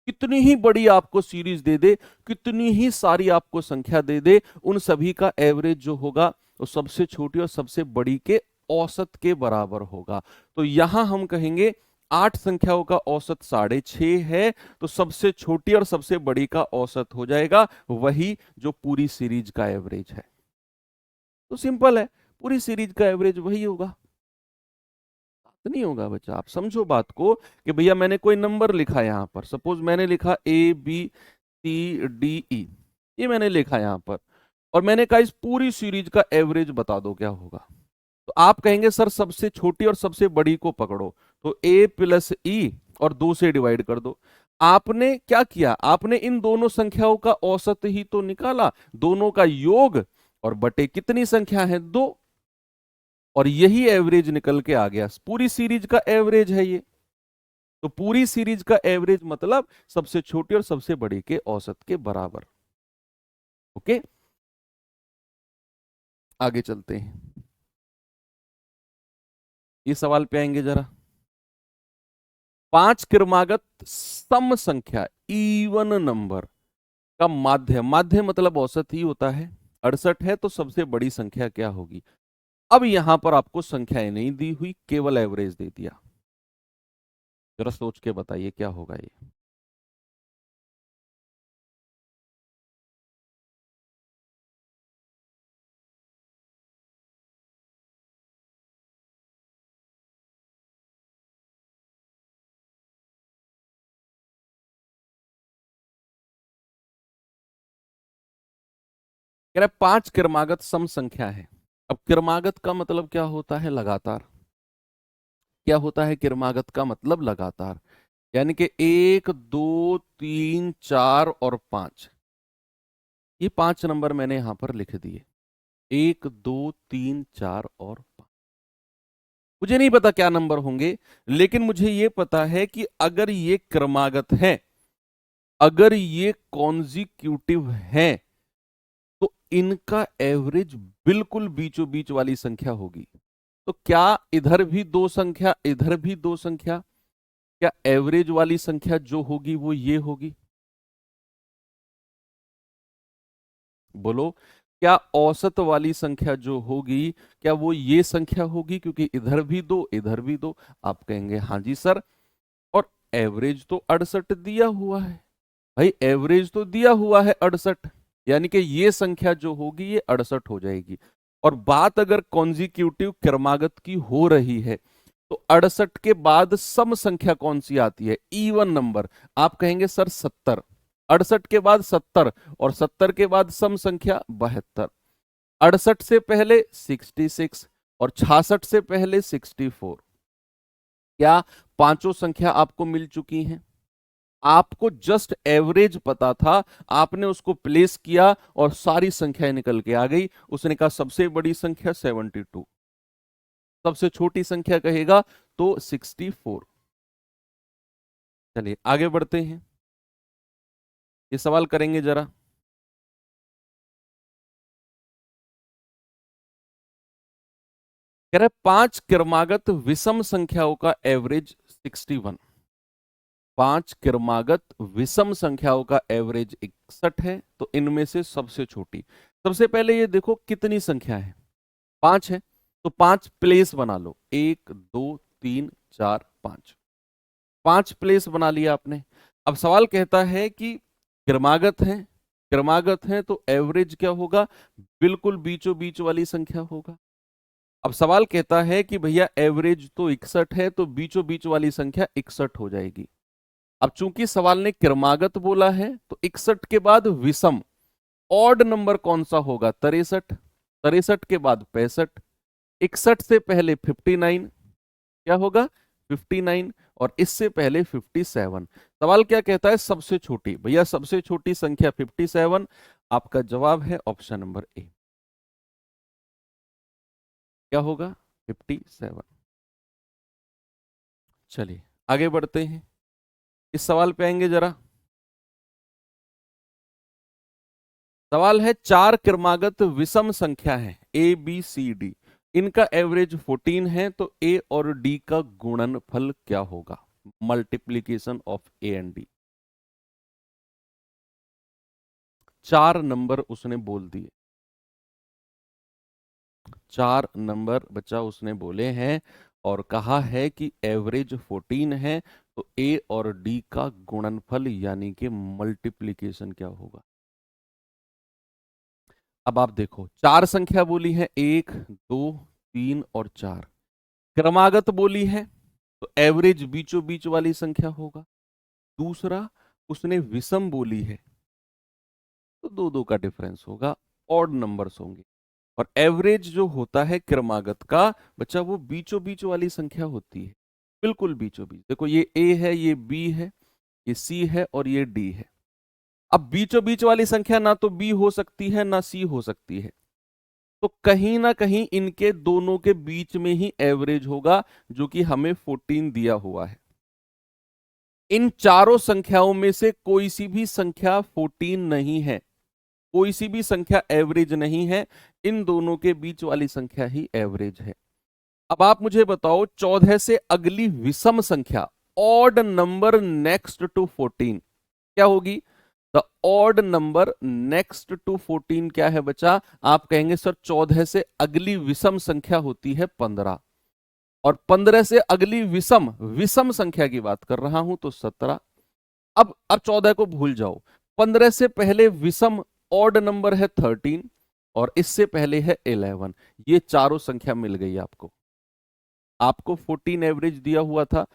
कितनी ही बड़ी आपको सीरीज दे दे, कितनी ही सारी आपको संख्या दे दे, उन सभी का एवरेज जो होगा वो सबसे छोटी और सबसे बड़ी के औसत के बराबर होगा। तो यहां हम कहेंगे 8 संख्याओं का औसत 6.5 है, तो सबसे छोटी और सबसे बड़ी का औसत हो जाएगा वही जो पूरी सीरीज का एवरेज है। तो सिंपल है, पूरी सीरीज का एवरेज वही होगा। नहीं होगा बच्चा, आप समझो बात को कि भैया मैंने कोई नंबर लिखा यहां पर, सपोज मैंने लिखा ABCDE, ये मैंने लिखा यहां पर, और मैंने कहा इस पूरी सीरीज का एवरेज बता दो क्या होगा। तो आप कहेंगे सर सबसे छोटी और सबसे बड़ी को पकड़ो, तो A प्लस E और 2 से डिवाइड कर दो। आपने क्या किया? आपने इन दोनों संख्याओं का औसत ही तो निकाला, दोनों का योग और बटे कितनी संख्या है? 2, और यही एवरेज निकल के आ गया। पूरी सीरीज का एवरेज है ये। तो पूरी सीरीज का एवरेज मतलब सबसे छोटी और सबसे बड़ी के औसत के बराबर। ओके, आगे चलते हैं, ये सवाल पे आएंगे जरा। 5 क्रमागत सम संख्या इवन नंबर का माध्य, माध्य मतलब औसत ही होता है, 68 है, तो सबसे बड़ी संख्या क्या होगी? अब यहां पर आपको संख्याएं नहीं दी हुई, केवल एवरेज दे दिया। जरा सोच के बताइए क्या होगा ये। कह रहा है 5 क्रमागत सम संख्या है। अब क्रमागत का मतलब क्या होता है? लगातार। क्या होता है क्रमागत का मतलब? लगातार। यानी कि 1 2 3 4 और 5, ये 5 नंबर मैंने यहां पर लिख दिए, 1 2 3 4 और 5। मुझे नहीं पता क्या नंबर होंगे, लेकिन मुझे ये पता है कि अगर ये क्रमागत है, अगर ये कॉन्जिक्यूटिव है, तो इनका एवरेज बिल्कुल बीचों बीच वाली संख्या होगी। तो क्या इधर भी दो संख्या, इधर भी दो संख्या, क्या एवरेज वाली संख्या जो होगी वो ये होगी? बोलो, क्या औसत वाली संख्या जो होगी क्या वो ये संख्या होगी? क्योंकि इधर भी दो, इधर भी दो। आप कहेंगे हाँ जी सर, और एवरेज तो 68 दिया हुआ है। भाई एवरेज तो दिया हुआ है 68, यानी कि ये संख्या जो होगी ये 68 हो जाएगी। और बात अगर कॉन्जिक्यूटिव क्रमागत की हो रही है, तो 68 के बाद सम संख्या कौन सी आती है? Even number. आप कहेंगे सर 70, 68 के बाद 70, और 70 के बाद सम संख्या 72। 68 से पहले 66 और 66 से पहले 64। क्या पांचों संख्या आपको मिल चुकी हैं? आपको जस्ट एवरेज पता था, आपने उसको प्लेस किया और सारी संख्याएं निकल के आ गई। उसने कहा सबसे बड़ी संख्या 72, सबसे छोटी संख्या कहेगा तो 64। चलिए आगे बढ़ते हैं, ये सवाल करेंगे जरा। कह रहे 5 क्रमागत विषम संख्याओं का एवरेज 61। 5 क्रमागत विषम संख्याओं का एवरेज 61 है, तो इनमें से सबसे छोटी, सबसे पहले ये देखो कितनी संख्या है? 5 है, तो 5 प्लेस बना लो, 1 2 3 4 5, 5 प्लेस बना लिया आपने। अब सवाल कहता है कि क्रमागत है, क्रमागत है तो एवरेज क्या होगा? बिल्कुल बीचों बीच वाली संख्या होगा। अब सवाल कहता है कि भैया एवरेज तो 61 है, तो बीचों बीच वाली संख्या 61 हो जाएगी। अब चूंकि सवाल ने क्रमागत बोला है, तो 61 के बाद विषम ऑड नंबर कौन सा होगा? 63, 63 के बाद 65, 61 से पहले 59 क्या होगा 59, और इससे पहले 57। सवाल क्या कहता है, सबसे छोटी, भैया सबसे छोटी संख्या 57। आपका जवाब है ऑप्शन नंबर ए, क्या होगा 57। चलिए आगे बढ़ते हैं, इस सवाल पे आएंगे जरा। सवाल है, चार क्रमागत विषम संख्या है ए बी सी डी, इनका एवरेज 14 है, तो ए और डी का गुणनफल क्या होगा, multiplication of A and D. चार नंबर उसने बोल दिए, चार नंबर बच्चा उसने बोले हैं, और कहा है कि एवरेज 14 है, तो ए और डी का गुणनफल यानी कि मल्टीप्लीकेशन क्या होगा। अब आप देखो, चार संख्या बोली है, 1 2 3 और 4, क्रमागत बोली है, तो एवरेज बीचों बीच वाली संख्या होगा। दूसरा, उसने विषम बोली है, तो दो दो का डिफरेंस होगा, ऑड नंबर्स होंगे। और एवरेज जो होता है क्रमागत का बच्चा, वो बीचों बीच वाली संख्या होती है, बिल्कुल बीचों बीच। देखो ये ए है, ये बी है, ये सी है और ये डी है। अब बीचों बीच वाली संख्या ना तो बी हो सकती है ना सी हो सकती है, तो कहीं ना कहीं इनके दोनों के बीच में ही एवरेज होगा, जो कि हमें 14 दिया हुआ है। इन चारों संख्याओं में से कोई सी भी संख्या 14 नहीं है, कोई सी भी संख्या एवरेज नहीं है, इन दोनों के बीच वाली संख्या ही एवरेज है। अब आप मुझे बताओ, 14 से अगली विषम संख्या, ऑड नंबर नेक्स्ट टू 14 क्या होगी। The odd number next to 14 क्या है बच्चा, आप कहेंगे सर 14 से अगली विषम संख्या होती है 15, और 15 से अगली विषम विषम संख्या की बात कर रहा हूं तो 17। अब 14 को भूल जाओ, 15 से पहले विषम ऑड नंबर है 13, और इससे पहले है 11। ये चारों संख्या मिल गई आपको, आपको 14 एवरेज दिया हुआ था,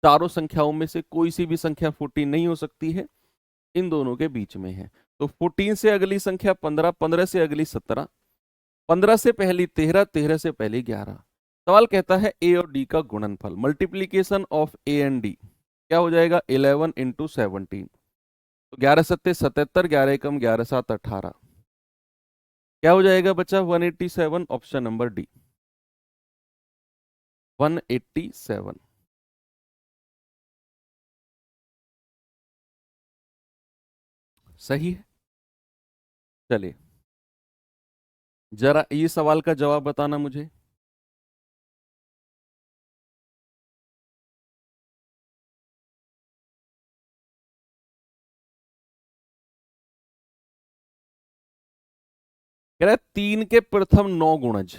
चारों संख्याओं में से कोई सी भी संख्या 14 नहीं हो सकती है, इन दोनों के बीच में है। तो 14 से अगली संख्या 15, 15 से अगली 17, 15 से पहली 13, 13 से पहली 11। सवाल कहता है ए और डी का गुणनफल, multiplication of A and D क्या हो जाएगा, 11 इंटू 17, तो 11 सत्ते 77, 11 एकम 11 7 18, क्या हो जाएगा बच्चा 187, ऑप्शन नंबर डी 187। सही है। चलिए जरा ये सवाल का जवाब बताना मुझे। कह रहा है 3 के प्रथम 9 गुणज,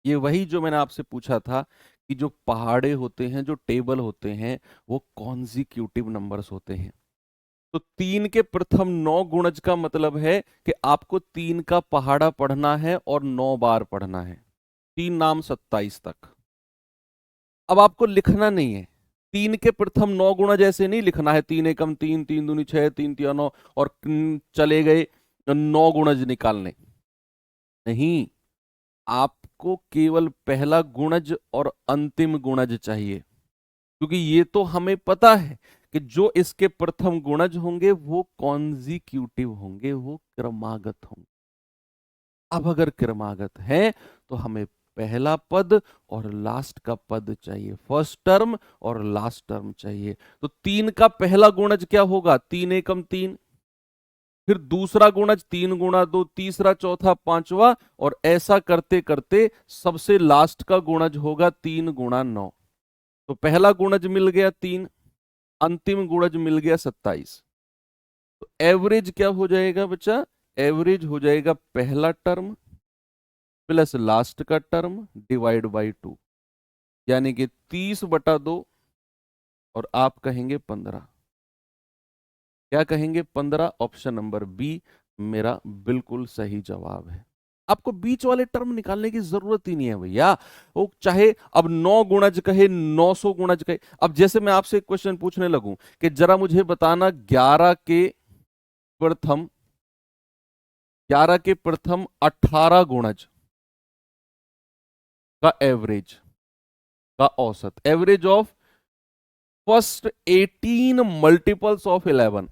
ये वही जो मैंने आपसे पूछा था कि जो पहाड़े होते हैं, जो टेबल होते हैं, वो कॉन्जिक्यूटिव नंबर्स होते हैं। तो 3 के प्रथम 9 गुणज का मतलब है कि आपको 3 का पहाड़ा पढ़ना है और 9 बार पढ़ना है, 3 नाम 27 तक। अब आपको लिखना नहीं है, 3 के प्रथम 9 गुणज ऐसे नहीं लिखना है, 3 एकम 3, 3 दूनी 6, 3 तिया 9, और चले गए 9 गुणज निकालने, नहीं। आपको केवल पहला गुणज और अंतिम गुणज चाहिए, क्योंकि ये तो हमें पता है कि जो इसके प्रथम गुणज होंगे वो कॉन्जिक्यूटिव होंगे, वो क्रमागत होंगे। अब अगर क्रमागत है तो हमें पहला पद और लास्ट का पद चाहिए, फर्स्ट टर्म और लास्ट टर्म चाहिए। तो 3 का पहला गुणज क्या होगा, 3 एकम 3, फिर दूसरा गुणज 3 गुणा 2, तीसरा चौथा पांचवा, और ऐसा करते करते सबसे लास्ट का गुणज होगा 3 गुणा 9। तो पहला गुणज मिल गया 3, अंतिम गुणज मिल गया 27। तो एवरेज क्या हो जाएगा बच्चा, एवरेज हो जाएगा पहला टर्म प्लस लास्ट का टर्म डिवाइड बाई 2, यानी कि 30/2, और आप कहेंगे 15, क्या कहेंगे 15, ऑप्शन नंबर बी मेरा बिल्कुल सही जवाब है। आपको बीच वाले टर्म निकालने की जरूरत ही नहीं है भैया, वो चाहे अब 9 गुणज कहे 900 गुणज कहे। अब जैसे मैं आपसे एक क्वेश्चन पूछने लगूं कि जरा मुझे बताना 11 के प्रथम 18 गुणज, का एवरेज का औसत, average of first 18 multiples of 11,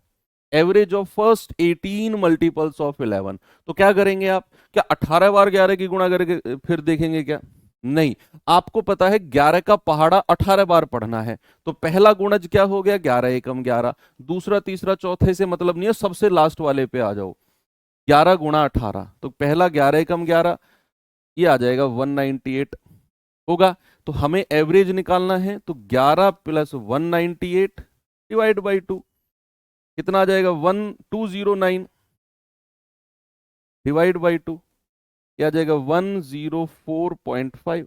average of first 18 multiples of 11। तो क्या करेंगे आप, क्या 18 बार 11 की गुणा करके फिर देखेंगे क्या? नहीं, आपको पता है 11 का पहाड़ा 18 बार पढ़ना है, तो पहला गुणज क्या हो गया, 11 एकम 11, दूसरा तीसरा चौथे से मतलब नहीं है, सबसे लास्ट वाले पे आ जाओ, 11 गुणा 18, तो पहला 11 एकम 11, ये आ जाएगा 198 होगा। तो हमें एवरेज निकालना है, तो 11 प्लस 198 डिवाइड बाई 2 कितना आ जाएगा, 1209 डिवाइड बाई 2 क्या आ जाएगा, 104.5,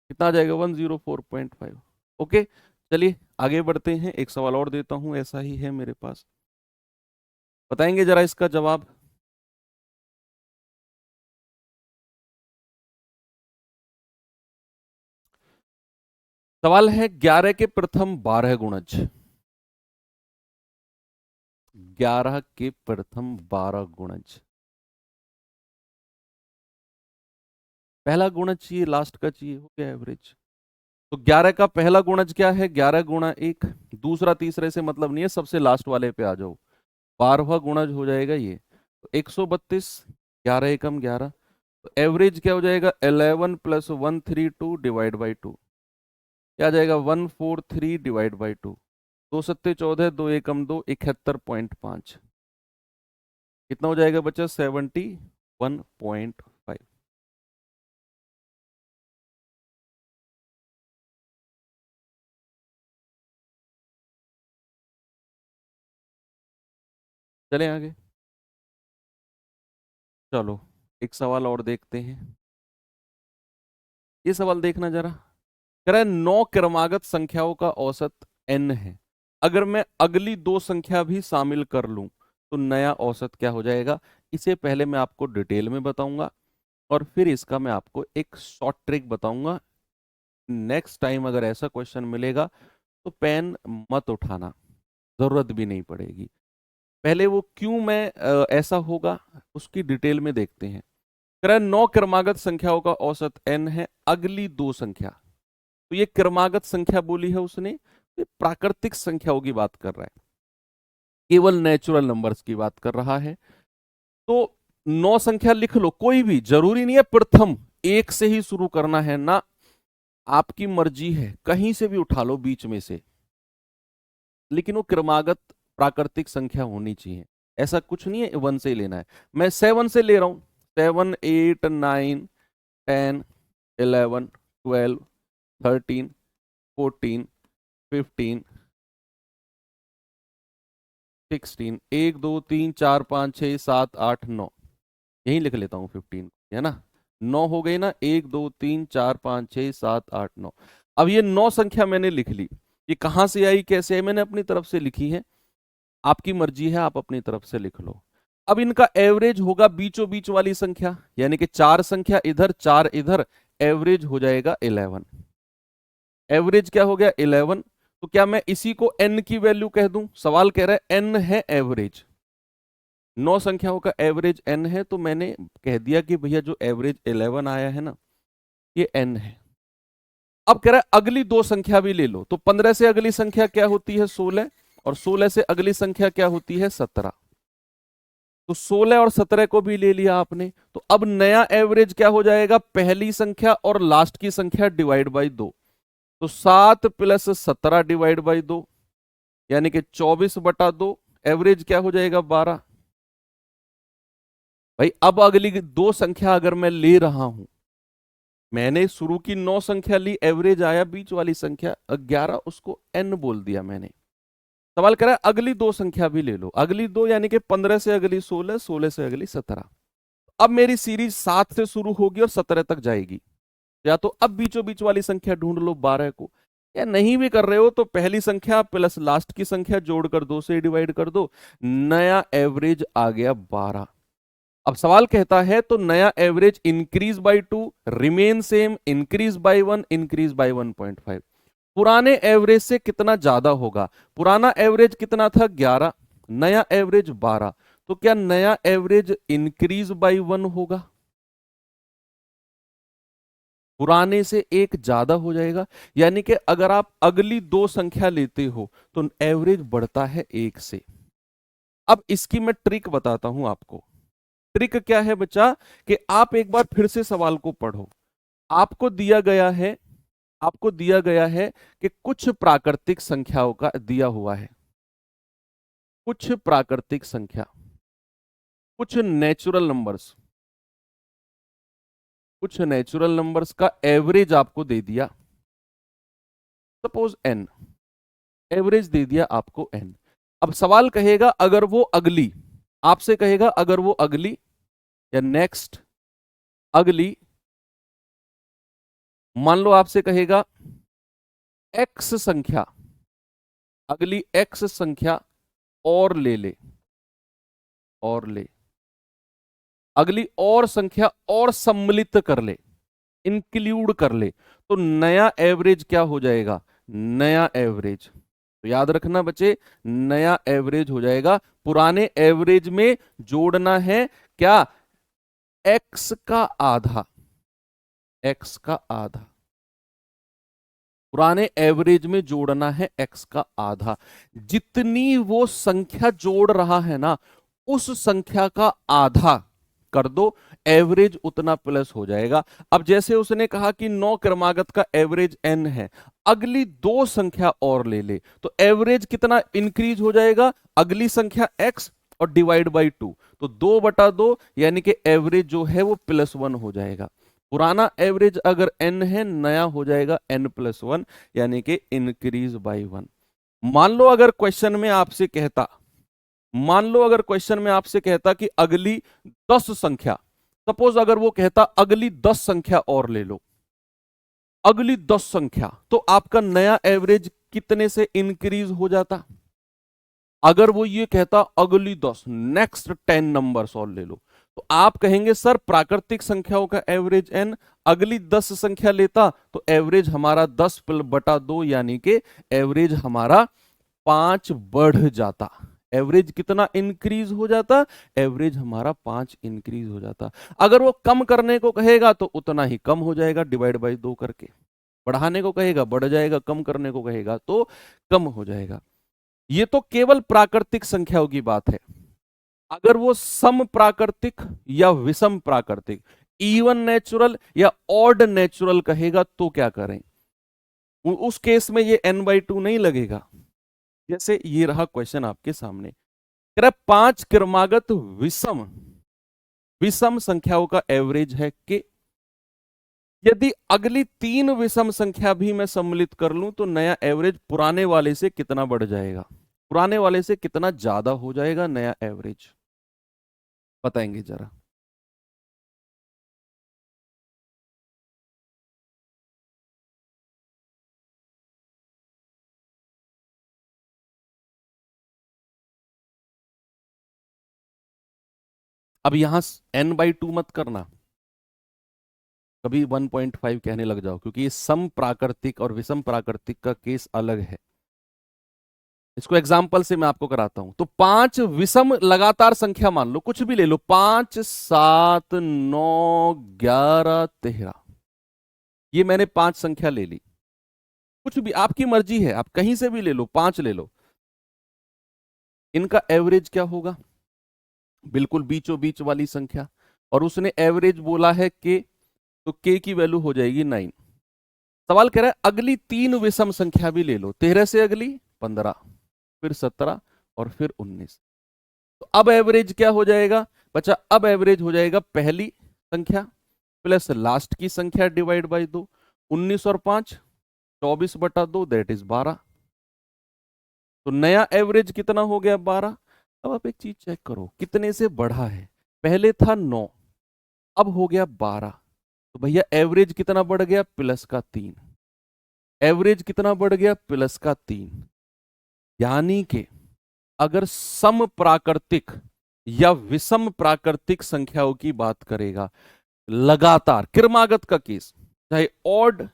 कितना आ जाएगा, 104.5। ओके, चलिए आगे बढ़ते हैं, एक सवाल और देता हूं, ऐसा ही है मेरे पास, बताएंगे जरा इसका जवाब। सवाल है 11 के प्रथम 12 गुणज, 11 के प्रथम 12 गुणज, पहला गुणज चाहिए, लास्ट का चाहिए, हो गया एवरेज। तो 11 का पहला गुणज क्या है, 11 गुणा 1, दूसरा तीसरे से मतलब नहीं है, सबसे लास्ट वाले पे आ जाओ, 12वां गुणज हो जाएगा ये, तो 132, 11 एकम 11, तो एवरेज क्या हो जाएगा, 11 प्लस 132 डिवाइड बाई 2, क्या आ जाएगा, 143 डिवाइड बाई 2, 2 सत्ते 14, 2 एकम 2, 71.5, कितना हो जाएगा बच्चा, 71.5। चलें आगे, चलो एक सवाल और देखते हैं, ये सवाल देखना जरा, कह रहा है 9 क्रमागत संख्याओं का औसत n है, अगर मैं अगली दो संख्या भी शामिल कर लूं तो नया औसत क्या हो जाएगा। इसे पहले मैं आपको डिटेल में बताऊंगा और फिर इसका मैं आपको एक शॉर्ट ट्रिक बताऊंगा। नेक्स्ट टाइम अगर ऐसा क्वेश्चन मिलेगा तो पेन मत उठाना, जरूरत भी नहीं पड़ेगी। पहले वो क्यों मैं ऐसा होगा उसकी डिटेल में देखते हैं। कह रहा है 9 क्रमागत संख्याओं का औसत n है, अगली दो संख्या, तो ये क्रमागत संख्या बोली है उसने, ये प्राकृतिक संख्याओं की बात कर रहा है, केवल नेचुरल नंबर्स की बात कर रहा है। तो 9 संख्या लिख लो, कोई भी, जरूरी नहीं है प्रथम एक से ही शुरू करना है ना, आपकी मर्जी है, कहीं से भी उठा लो बीच में से, लेकिन वो क्रमागत प्राकृतिक संख्या होनी चाहिए, ऐसा कुछ नहीं है 1 से ही लेना है। मैं 7 से ले रहा हूं, 7 8 9 10 11 12 13 14 15 16 1 2 3 4 5 6 7 8 9, यही लिख लेता हूँ 15, है ना, 9 हो गई ना, 1 2 3 4 5 6 7 8 9। अब ये 9 संख्या मैंने लिख ली, ये कहां से आई कैसे आई, मैंने अपनी तरफ से लिखी है, आपकी मर्जी है, आप अपनी तरफ से लिख लो। अब इनका एवरेज होगा बीचों बीच वाली संख्या, यानी कि 4 संख्या इधर 4 इधर, एवरेज हो जाएगा 11, एवरेज क्या हो गया 11। तो क्या मैं इसी को n की वैल्यू कह दूं, सवाल कह रहा है n है एवरेज, 9 संख्याओं का एवरेज n है, तो मैंने कह दिया कि भैया जो एवरेज 11 आया है ना, ये n है। अब कह रहा है अगली दो संख्या भी ले लो, तो 15 से अगली संख्या क्या होती है 16, और 16 से अगली संख्या क्या होती है 17, तो 16 और 17 को भी ले लिया आपने, तो अब नया एवरेज क्या हो जाएगा, पहली संख्या और लास्ट की संख्या डिवाइड बाई 2, तो 7 प्लस 17 डिवाइड बाई 2, यानी कि 24/2, एवरेज क्या हो जाएगा 12। भाई अब अगली दो संख्या अगर मैं ले रहा हूं, मैंने शुरू की 9 संख्या ली, एवरेज आया बीच वाली संख्या 11, उसको n बोल दिया मैंने। सवाल करा अगली दो संख्या भी ले लो, अगली दो यानी कि 15 से अगली 16, 16 से अगली 17। अब मेरी सीरीज 7 से शुरू होगी और 17 तक जाएगी, या तो अब बीचों बीच वाली संख्या ढूंढ लो 12 को, या नहीं भी कर रहे हो तो पहली संख्या प्लस लास्ट की संख्या जोड़कर 2 से डिवाइड कर दो, नया एवरेज आ गया 12। अब सवाल कहता है तो नया average increase by 2, remain same, increase by 1, increase by 1.5, पुराने एवरेज से कितना ज्यादा होगा, पुराना एवरेज कितना था 11, नया एवरेज 12, तो क्या नया एवरेज इंक्रीज बाय 1 होगा। पुराने से एक ज्यादा हो जाएगा, यानी कि अगर आप अगली दो संख्या लेते हो तो एवरेज बढ़ता है एक से। अब इसकी मैं ट्रिक बताता हूं आपको। ट्रिक क्या है बच्चा, कि आप एक बार फिर से सवाल को पढ़ो। आपको दिया गया है, आपको दिया गया है कि कुछ प्राकृतिक संख्याओं का दिया हुआ है, कुछ प्राकृतिक संख्या, कुछ नेचुरल नंबर्स, कुछ नेचुरल नंबर्स का एवरेज आपको दे दिया, सपोज n, एवरेज दे दिया आपको n। अब सवाल कहेगा अगर वो अगली, आपसे कहेगा अगर वो अगली या नेक्स्ट अगली, मान लो आपसे कहेगा x संख्या, अगली x संख्या और ले ले, और ले, अगली और संख्या और सम्मिलित कर ले, इंक्लूड कर ले, तो नया एवरेज क्या हो जाएगा, नया एवरेज। तो याद रखना बच्चे, नया एवरेज हो जाएगा। पुराने एवरेज में जोड़ना है क्या, x का आधा, x का आधा, पुराने एवरेज में जोड़ना है x का आधा। जितनी वो संख्या जोड़ रहा है ना, उस संख्या का आधा कर दो, एवरेज उतना प्लस हो जाएगा। अब जैसे उसने कहा कि 9 क्रमागत का एवरेज n है, अगली दो संख्या और ले ले तो एवरेज कितना इंक्रीज हो जाएगा, अगली संख्या x और डिवाइड बाई 2, तो 2/2, यानी कि एवरेज जो है वो +1 हो जाएगा। पुराना एवरेज अगर n है, नया हो जाएगा n+1, यानी कि इंक्रीज बाई 1। मान लो अगर क्वेश्चन में आपसे कहता, मान लो अगर क्वेश्चन में आपसे कहता कि अगली 10 संख्या, सपोज अगर वो कहता अगली 10 संख्या और ले लो, अगली 10 संख्या, तो आपका नया एवरेज कितने से इंक्रीज हो जाता। अगर वो ये कहता अगली 10, नेक्स्ट 10 नंबर्स और ले लो, तो आप कहेंगे सर प्राकृतिक संख्याओं का एवरेज n, अगली 10 संख्या लेता तो एवरेज हमारा 10/2, यानी कि एवरेज हमारा 5 बढ़ जाता। एवरेज कितना इंक्रीज हो जाता, एवरेज हमारा 5 इंक्रीज हो जाता। अगर वो कम करने को कहेगा तो उतना ही कम हो जाएगा, डिवाइड बाई 2 करके। बढ़ाने को कहेगा बढ़ जाएगा, कम करने को कहेगा तो कम हो जाएगा। ये तो केवल प्राकृतिक संख्याओं की बात है। अगर वो सम प्राकृतिक या विषम प्राकृतिक, इवन नेचुरल या ऑड नेचुरल कहेगा तो क्या करें, उस केस में ये n/2 नहीं लगेगा। जैसे ये रहा क्वेश्चन आपके सामने, कह रहा 5 क्रमागत विषम, विषम संख्याओं का एवरेज है कि यदि अगली 3 विषम संख्या भी मैं सम्मिलित कर लूं तो नया एवरेज पुराने वाले से कितना बढ़ जाएगा, पुराने वाले से कितना ज्यादा हो जाएगा नया एवरेज, बताएंगे जरा। अब यहां n/2 मत करना, कभी 1.5 कहने लग जाओ, क्योंकि ये सम प्राकृतिक और विषम प्राकृतिक का केस अलग है। इसको एग्जाम्पल से मैं आपको कराता हूं। तो 5 विषम लगातार संख्या मान लो, कुछ भी ले लो, 5, 7, 9, 11, 13, ये मैंने 5 संख्या ले ली, कुछ भी आपकी मर्जी है, आप कहीं से भी ले लो, 5 ले लो। इनका एवरेज क्या होगा, बिल्कुल बीचों बीच वाली संख्या, और उसने एवरेज बोला है के, तो के की वैल्यू हो जाएगी 9। सवाल कह रहा है अगली 3 विषम संख्या भी ले लो, 13 से अगली 15, फिर 17 और फिर 19, तो अब एवरेज क्या हो जाएगा बच्चा, अब एवरेज हो जाएगा पहली संख्या प्लस लास्ट की संख्या डिवाइड बाई 2, 19 और 5 24/2, दैट इज 12। तो नया एवरेज कितना हो गया 12। अब आप एक चीज चेक करो कितने से बढ़ा है, पहले था 9, अब हो गया 12, तो भैया एवरेज कितना बढ़ गया, +3, एवरेज कितना बढ़ गया, +3। यानी कि अगर सम प्राकृतिक या विषम प्राकृतिक संख्याओं की बात करेगा, लगातार क्रमागत का केस, चाहे ऑड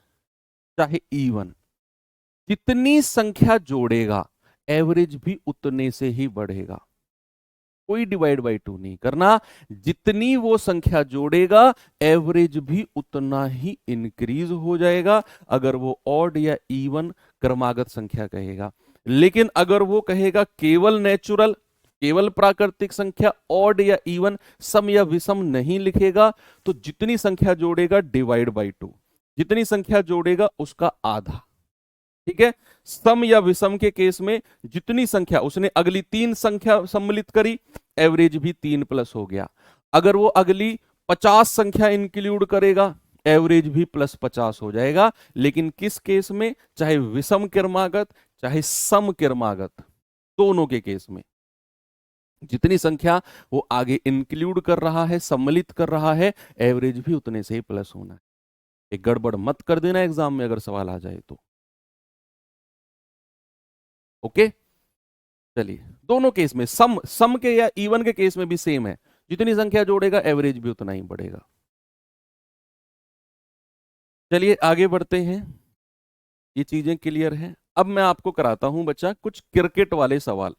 चाहे इवन, जितनी संख्या जोड़ेगा एवरेज भी उतने से ही बढ़ेगा, कोई डिवाइड बाई 2 नहीं करना। जितनी वो संख्या जोड़ेगा एवरेज भी उतना ही इंक्रीज हो जाएगा, अगर वो ऑड या इवन क्रमागत संख्या कहेगा। लेकिन अगर वो कहेगा केवल नेचुरल, केवल प्राकृतिक संख्या, ऑड या इवन, सम या विषम नहीं लिखेगा, तो जितनी संख्या जोड़ेगा डिवाइड बाई 2, जितनी संख्या जोड़ेगा उसका आधा। ठीक है, सम या विषम के केस में जितनी संख्या उसने अगली 3 संख्या सम्मिलित करी, एवरेज भी 3 प्लस हो गया। अगर वो अगली 50 संख्या इंक्लूड करेगा, एवरेज भी प्लस 50 हो जाएगा। लेकिन किस केस में, चाहे विषम क्रमागत चाहे सम क्रमागत, दोनों के केस में जितनी संख्या वो आगे इंक्लूड कर रहा है, सम्मिलित कर रहा है, एवरेज भी उतने से ही प्लस होना है। एक गड़बड़ मत कर देना एग्जाम में अगर सवाल आ जाए तो। ओके, चलिए दोनों केस में, सम के या इवन के केस में भी सेम है, जितनी संख्या जोड़ेगा एवरेज भी उतना ही बढ़ेगा। चलिए आगे बढ़ते हैं, ये चीजें क्लियर हैं। अब मैं आपको कराता हूं बच्चा कुछ क्रिकेट वाले सवाल,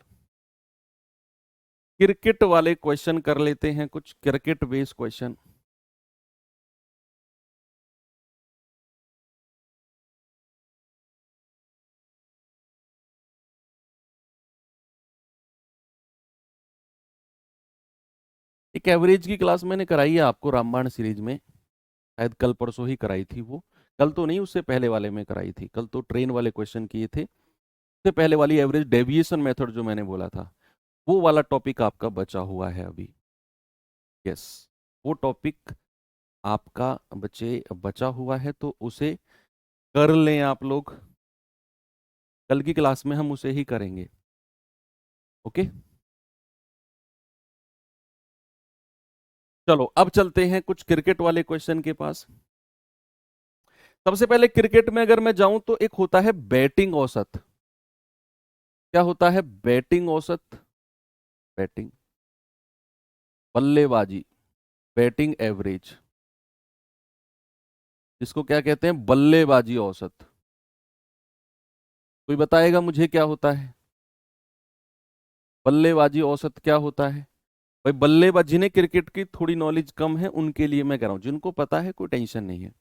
क्रिकेट वाले क्वेश्चन कर लेते हैं, कुछ क्रिकेट बेस्ड क्वेश्चन। एक एवरेज की क्लास मैंने कराई है आपको रामबाण सीरीज में, शायद कल परसों ही कराई थी वो, कल तो नहीं उससे पहले वाले में कराई थी। कल तो ट्रेन वाले क्वेश्चन किए थे, उससे पहले वाली एवरेज डेविएशन मेथड जो मैंने बोला था, वो वाला टॉपिक आपका बचा हुआ है अभी। यस, वो टॉपिक आपका बचा हुआ है, तो उसे कर लें आप लोग, कल की क्लास में हम उसे ही करेंगे। ओके, चलो अब चलते हैं कुछ क्रिकेट वाले क्वेश्चन के पास। सबसे पहले क्रिकेट में अगर मैं जाऊं तो एक होता है बैटिंग औसत। क्या होता है? बैटिंग औसत, बैटिंग, बल्लेबाजी, बैटिंग एवरेज, इसको क्या कहते हैं? बल्लेबाजी औसत। कोई बताएगा मुझे क्या होता है बल्लेबाजी औसत? क्या होता है भाई? बल्लेबाज, जिन्हें क्रिकेट की थोड़ी नॉलेज कम है उनके लिए मैं कह रहा हूं, जिनको पता है कोई टेंशन नहीं है।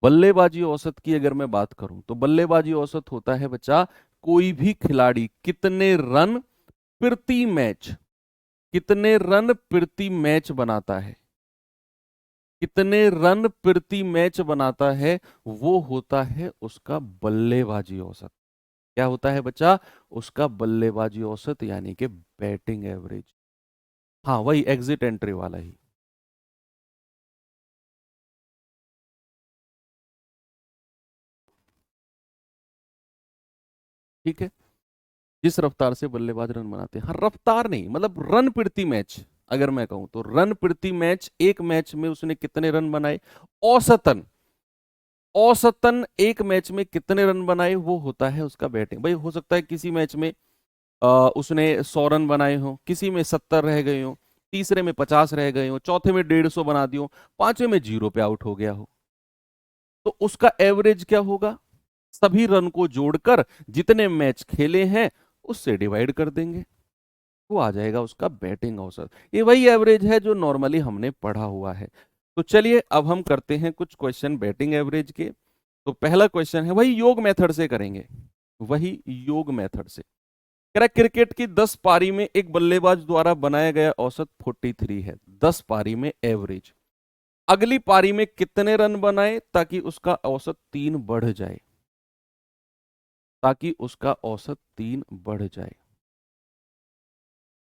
बल्लेबाजी औसत की अगर मैं बात करूं तो बल्लेबाजी औसत होता है बच्चा, कोई भी खिलाड़ी कितने रन प्रति मैच, कितने रन प्रति मैच बनाता है, कितने रन प्रति मैच बनाता है, वो होता है उसका बल्लेबाजी औसत। क्या होता है बच्चा? उसका बल्लेबाजी औसत, यानी कि बैटिंग एवरेज। हाँ, वही एग्जिट एंट्री वाला ही। ठीक है, जिस रफ्तार से बल्लेबाज रन बनाते हैं, हाँ रफ्तार नहीं, मतलब रन प्रति मैच। अगर मैं कहूं तो रन प्रति मैच, एक मैच में उसने कितने रन बनाए, औसतन, औसतन एक मैच में कितने रन बनाए, वो होता है उसका बैटिंग। भाई हो सकता है किसी मैच में उसने 100 रन बनाए हो, किसी में 70 रह गए हो, तीसरे में 50 रह गए हो, चौथे में 150 बना दियो, पांचवें में 0 पे आउट हो गया हो, तो उसका एवरेज क्या होगा? सभी रन को जोड़कर जितने मैच खेले हैं उससे डिवाइड कर देंगे, वो आ जाएगा उसका बैटिंग औसत। ये वही एवरेज है जो नॉर्मली हमने पढ़ा हुआ है। तो चलिए अब हम करते हैं कुछ क्वेश्चन बैटिंग एवरेज के। तो पहला क्वेश्चन है, वही योग मेथड से करेंगे, वही योग मेथड से। कह रहा क्रिकेट की 10 पारी में एक बल्लेबाज द्वारा बनाया गया औसत 43 है, 10 पारी में एवरेज। अगली पारी में कितने रन बनाए ताकि उसका औसत 3 बढ़ जाए, ताकि उसका औसत 3 बढ़ जाए?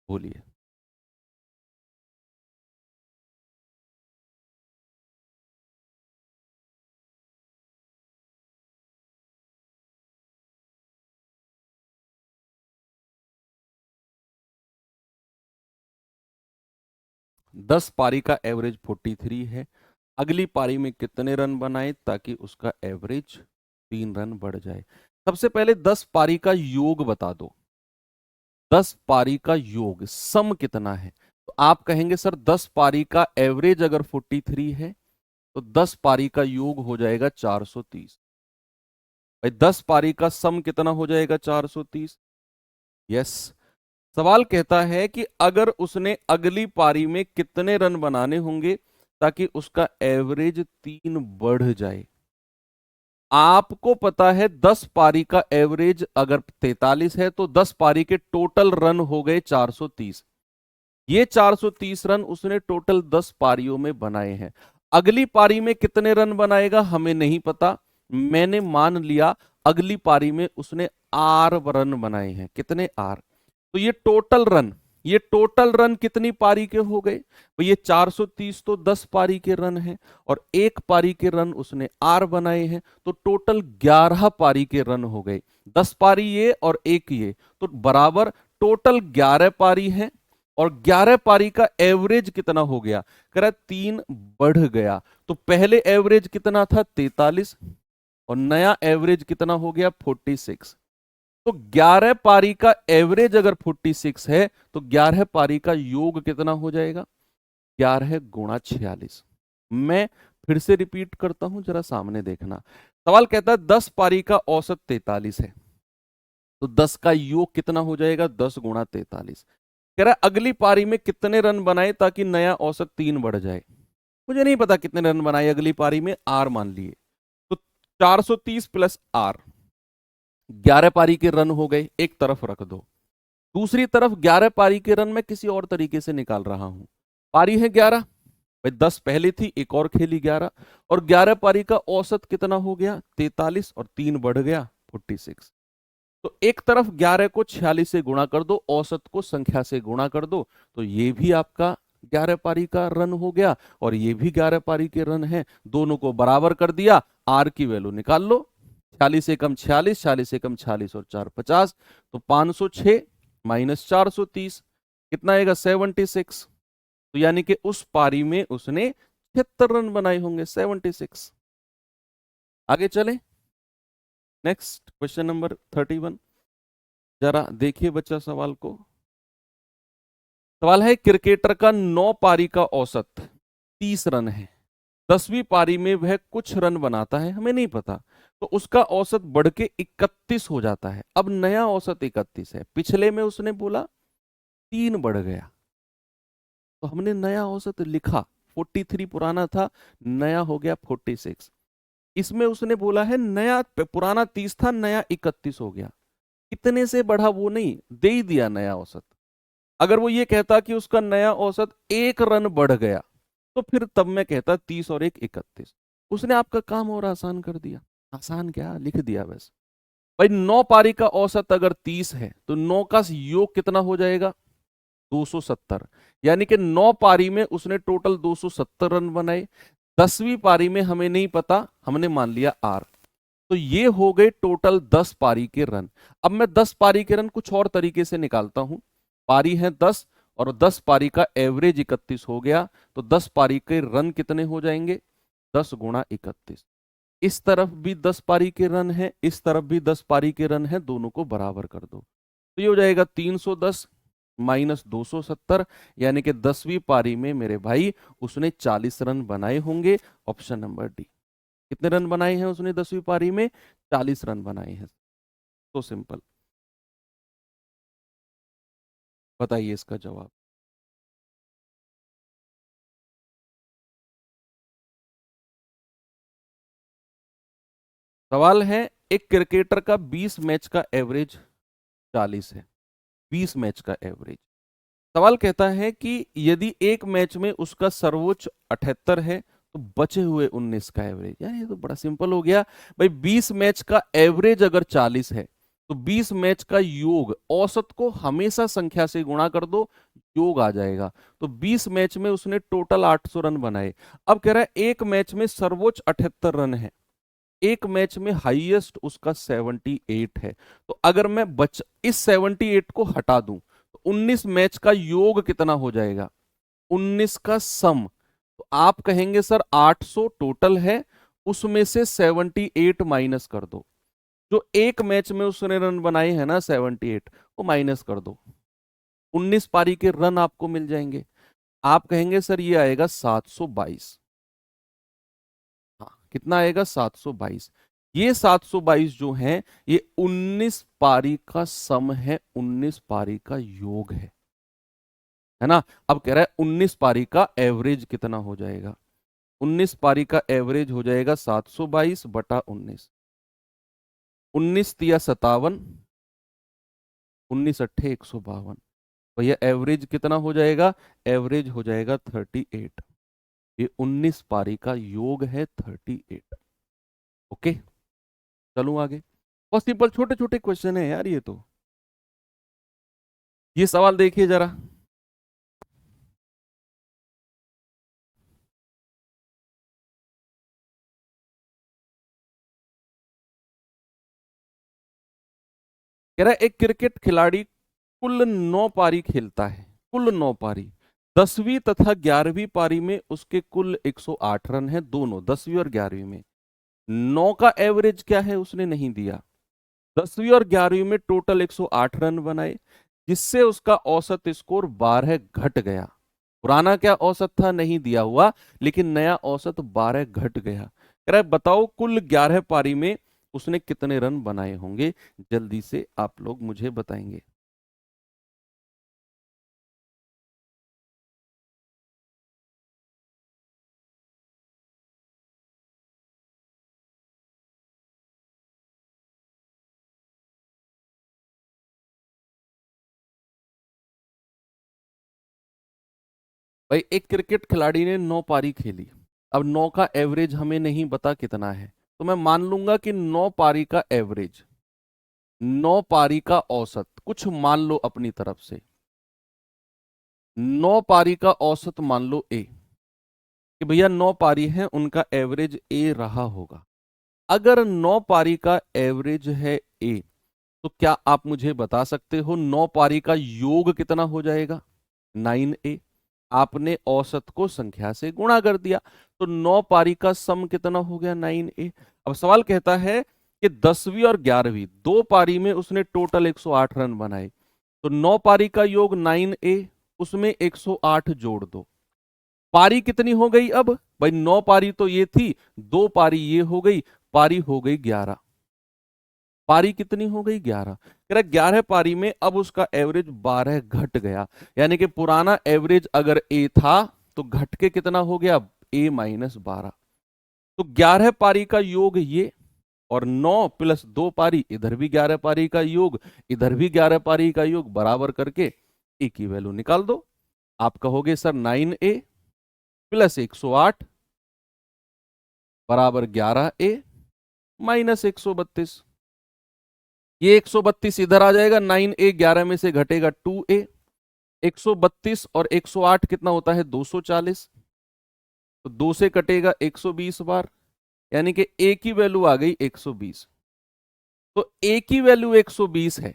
बोलिए। 10 पारी का एवरेज 43 है, अगली पारी में कितने रन बनाए ताकि उसका एवरेज 3 रन बढ़ जाए? सबसे पहले 10 पारी का योग बता दो, 10 पारी का योग सम कितना है? तो आप कहेंगे सर 10 पारी का एवरेज अगर 43 है तो 10 पारी का योग हो जाएगा 430। भाई 10 पारी का सम कितना हो जाएगा? 430। यस, सवाल कहता है कि अगर उसने अगली पारी में कितने रन बनाने होंगे ताकि उसका एवरेज 3 बढ़ जाए। आपको पता है 10 पारी का एवरेज अगर 43 है तो 10 पारी के टोटल रन हो गए 430। ये 430 रन उसने टोटल 10 पारियों में बनाए हैं। अगली पारी में कितने रन बनाएगा हमें नहीं पता। मैंने मान लिया अगली पारी में उसने आर रन बनाए हैं। कितने आर? तो ये टोटल रन कितनी पारी के हो गए? तो ये 430 तो 10 पारी के रन हैं और एक पारी के रन उसने आर बनाए हैं, तो टोटल 11 पारी के रन हो गए। 10 पारी ये और एक ये, तो बराबर टोटल 11 पारी है। और 11 पारी का एवरेज कितना हो गया? कह रहा 3 बढ़ गया। तो पहले एवरेज कितना था? 43 और नया एवरेज कितना हो गया? 46। तो 11 पारी का एवरेज अगर 46 है तो 11 पारी का योग कितना हो जाएगा? 11 गुणा 46। मैं फिर से रिपीट करता हूं, जरा सामने देखना। सवाल कहता है 10 पारी का औसत 43 है, तो 10 का योग कितना हो जाएगा? 10 गुणा 43। कह रहा है अगली पारी में कितने रन बनाए ताकि नया औसत 3 बढ़ जाए। मुझे नहीं पता कितने रन बनाए अगली पारी में, आर मान लिए। तो 430 प्लस आर, 11 पारी के रन हो गए, एक तरफ रख दो। दूसरी तरफ 11 पारी के रन मैं किसी और तरीके से निकाल रहा हूं। पारी है 11, भाई 10 पहले थी, एक और खेली 11, और 11 पारी का औसत कितना हो गया? 43 और 3 बढ़ गया 46। तो एक तरफ 11 को 46 से गुणा कर दो, औसत को संख्या से गुणा कर दो, तो ये भी आपका 11 पारी का रन हो गया और ये भी 11 पारी के रन है। दोनों को बराबर कर दिया, आर की वैल्यू निकाल लो। 46 से कम 46, 46 से कम 46 और 4 50, तो 506 माइनस 430 कितना आएगा? 76। तो यानी कि उस पारी में उसने 76 रन बनाए होंगे, 76। आगे चले, नेक्स्ट क्वेश्चन नंबर 31। जरा देखिए बच्चा सवाल को। सवाल है क्रिकेटर का 9 पारी का औसत 30 रन है, 10वीं पारी में वह कुछ रन बनाता है, हमें नहीं पता, तो उसका औसत बढ़ के 31 हो जाता है। अब नया औसत 31 है, पिछले में उसने बोला 3 बढ़ गया, तो हमने नया औसत लिखा। 43 पुराना था, नया हो गया 46। इसमें उसने बोला है नया, पुराना 30 था, नया 31 हो गया। कितने से बढ़ा वो नहीं, दे ही दिया नया औसत। अगर वो ये कहता कि उसका नया औसत 1 रन बढ़ गया, तो फिर तब मैं कहता 30 और 1 31। उसने आपका काम और आसान कर दिया। आसान क्या, लिख दिया बस। भाई 9 पारी का औसत अगर 30 है तो 9 का योग कितना हो जाएगा? 270। यानी कि 9 पारी में उसने टोटल 270 रन बनाए। 10वीं पारी में हमें नहीं पता, हमने मान लिया आर। तो ये हो गए टोटल 10 पारी के रन। अब मैं 10 पारी के रन कुछ और तरीके से निकालता हूं। पारी है 10 और 10 पारी का एवरेज 31 हो गया, तो 10 पारी के रन कितने हो जाएंगे? 10 गुणा 31। इस तरफ भी 10 पारी के रन है, इस तरफ भी 10 पारी के रन है, दोनों को बराबर कर दो, तो ये हो जाएगा 310 माइनस 270, यानी कि 10वीं पारी में मेरे भाई उसने 40 रन बनाए होंगे। Option number D. कितने रन बनाए हैं उसने 10वीं पारी में? 40 रन बनाए हैं। तो सिंपल, बताइए इसका जवाब। सवाल है एक क्रिकेटर का 20 मैच का एवरेज 40 है, 20 मैच का एवरेज। सवाल कहता है कि यदि एक मैच में उसका सर्वोच्च 78 है तो बचे हुए 19 का एवरेज। यार ये तो बड़ा सिंपल हो गया। भाई 20 मैच का एवरेज अगर 40 है तो 20 मैच का योग, औसत को हमेशा संख्या से गुणा कर दो, योग आ जाएगा। तो 20 मैच में उसने टोटल 800 रन बनाए। अब कह रहा है एक मैच में सर्वोच्च 78 रन है, एक मैच में हाईएस्ट उसका 78 है। तो अगर मैं इस 78 को हटा दूं तो 19 मैच का योग कितना हो जाएगा? 19 का सम। तो आप कहेंगे सर 800 टोटल है, उसमें से 78 माइनस कर दो। जो एक मैच में उसने रन बनाए हैं ना 78, वो माइनस कर दो, 19 पारी के रन आपको मिल जाएंगे। आप कहेंगे सर ये आएगा 722। हाँ, कितना आएगा? 722। ये 722 जो है ये 19 पारी का सम है, 19 पारी का योग है ना। अब कह रहा है 19 पारी का एवरेज कितना हो जाएगा। 19 पारी का एवरेज हो जाएगा 722 बटा 19। 19 तिया 57, 19 अट्ठे 152। भैया एवरेज कितना हो जाएगा, एवरेज हो जाएगा 38। ये 19 पारी का योग है 38। ओके, चलूं आगे। बहुत सिंपल छोटे छोटे क्वेश्चन है यार ये तो। ये सवाल देखिए जरा। कह रहा है एक क्रिकेट खिलाड़ी कुल 9 पारी खेलता है, कुल 9 पारी। 10वीं तथा 11वीं पारी में उसके कुल 108 रन है, दोनों 10वीं और 11वीं में। 9 का एवरेज क्या है उसने नहीं दिया। 10वीं और 11वीं में टोटल 108 रन बनाए, जिससे उसका औसत स्कोर 12 घट गया। पुराना क्या औसत था नहीं दिया हुआ, लेकिन नया औसत 12 घट गया। कह रहा है बताओ कुल 11 पारी में उसने कितने रन बनाए होंगे, जल्दी से आप लोग मुझे बताएंगे। भाई एक क्रिकेट खिलाड़ी ने 9 पारी खेली। अब 9 का एवरेज हमें नहीं पता कितना है, तो मैं मान लूंगा कि 9 पारी का एवरेज, 9 पारी का औसत कुछ मान लो अपनी तरफ से। 9 पारी का औसत मान लो ए, कि भैया 9 पारी है उनका एवरेज ए रहा होगा। अगर 9 पारी का एवरेज है ए, तो क्या आप मुझे बता सकते हो 9 पारी का योग कितना हो जाएगा। 9a। आपने औसत को संख्या से गुणा कर दिया, तो 9 पारी का सम कितना हो गया 9a। अब सवाल कहता है कि 10वीं और 11वीं दो पारी में उसने टोटल 108 रन बनाए, तो 9 पारी का योग 9a, उसमें 108 जोड़ दो। पारी कितनी हो गई अब भाई, 9 पारी तो ये थी, दो पारी ये हो गई, पारी हो गई 11। पारी कितनी हो गई 11। कह रहा 11 पारी में अब उसका एवरेज 12 घट गया, यानी कि पुराना एवरेज अगर ए था तो घट के कितना हो गया A-12। तो 11 पारी का योग ये, और 9 प्लस 2 पारी, इधर भी 11 पारी का योग, इधर भी 11 पारी का योग, बराबर करके ए की वैल्यू निकाल दो। आप कहोगे सर 9a प्लस 108 बराबर 11a माइनस 132। ये 132 इधर आ जाएगा, 9a 11 में से घटेगा 2a। 132 और 108 कितना होता है 240, तो 2 से कटेगा 120 बार, यानी कि a की वैल्यू आ गई 120। तो a की वैल्यू 120 है।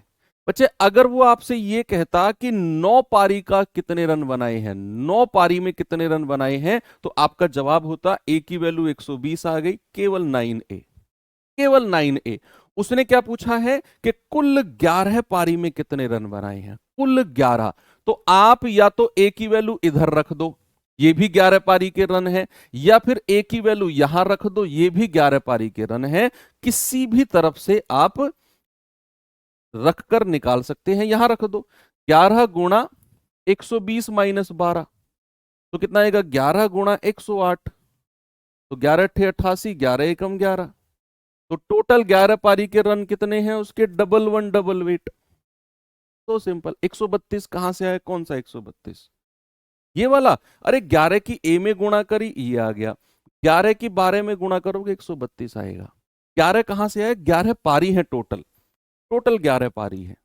बच्चे अगर वो आपसे ये कहता कि 9 पारी का कितने रन बनाए हैं, 9 पारी में कितने रन बनाए हैं, तो आपका जवाब होता a की वैल्यू 120 आ गई, केवल 9a, केवल 9a। उसने क्या पूछा है कि कुल 11 पारी में कितने रन बनाए हैं, कुल 11। तो आप या तो a की वैल्यू इधर रख दो, ये भी 11 पारी के रन है, या फिर a की वैल्यू यहां रख दो, ये भी 11 पारी के रन है। किसी भी तरफ से आप रखकर निकाल सकते हैं, यहां रख दो। 11 गुणा 120 माइनस 12, तो कितना आएगा 11 गुणा 108, तो 11 अट्ठे 88, 11 एकम 11। तो टोटल 11 पारी के रन कितने हैं उसके, डबल वन डबल वेट। तो सिंपल। 132 कहां से आया, कौन सा 132, ये वाला। अरे 11 की ए में गुणा करी ये आ गया, 11 की 12 में गुणा करोगे 132 आएगा। 11 कहां से आया, 11 पारी है टोटल, टोटल 11 पारी है।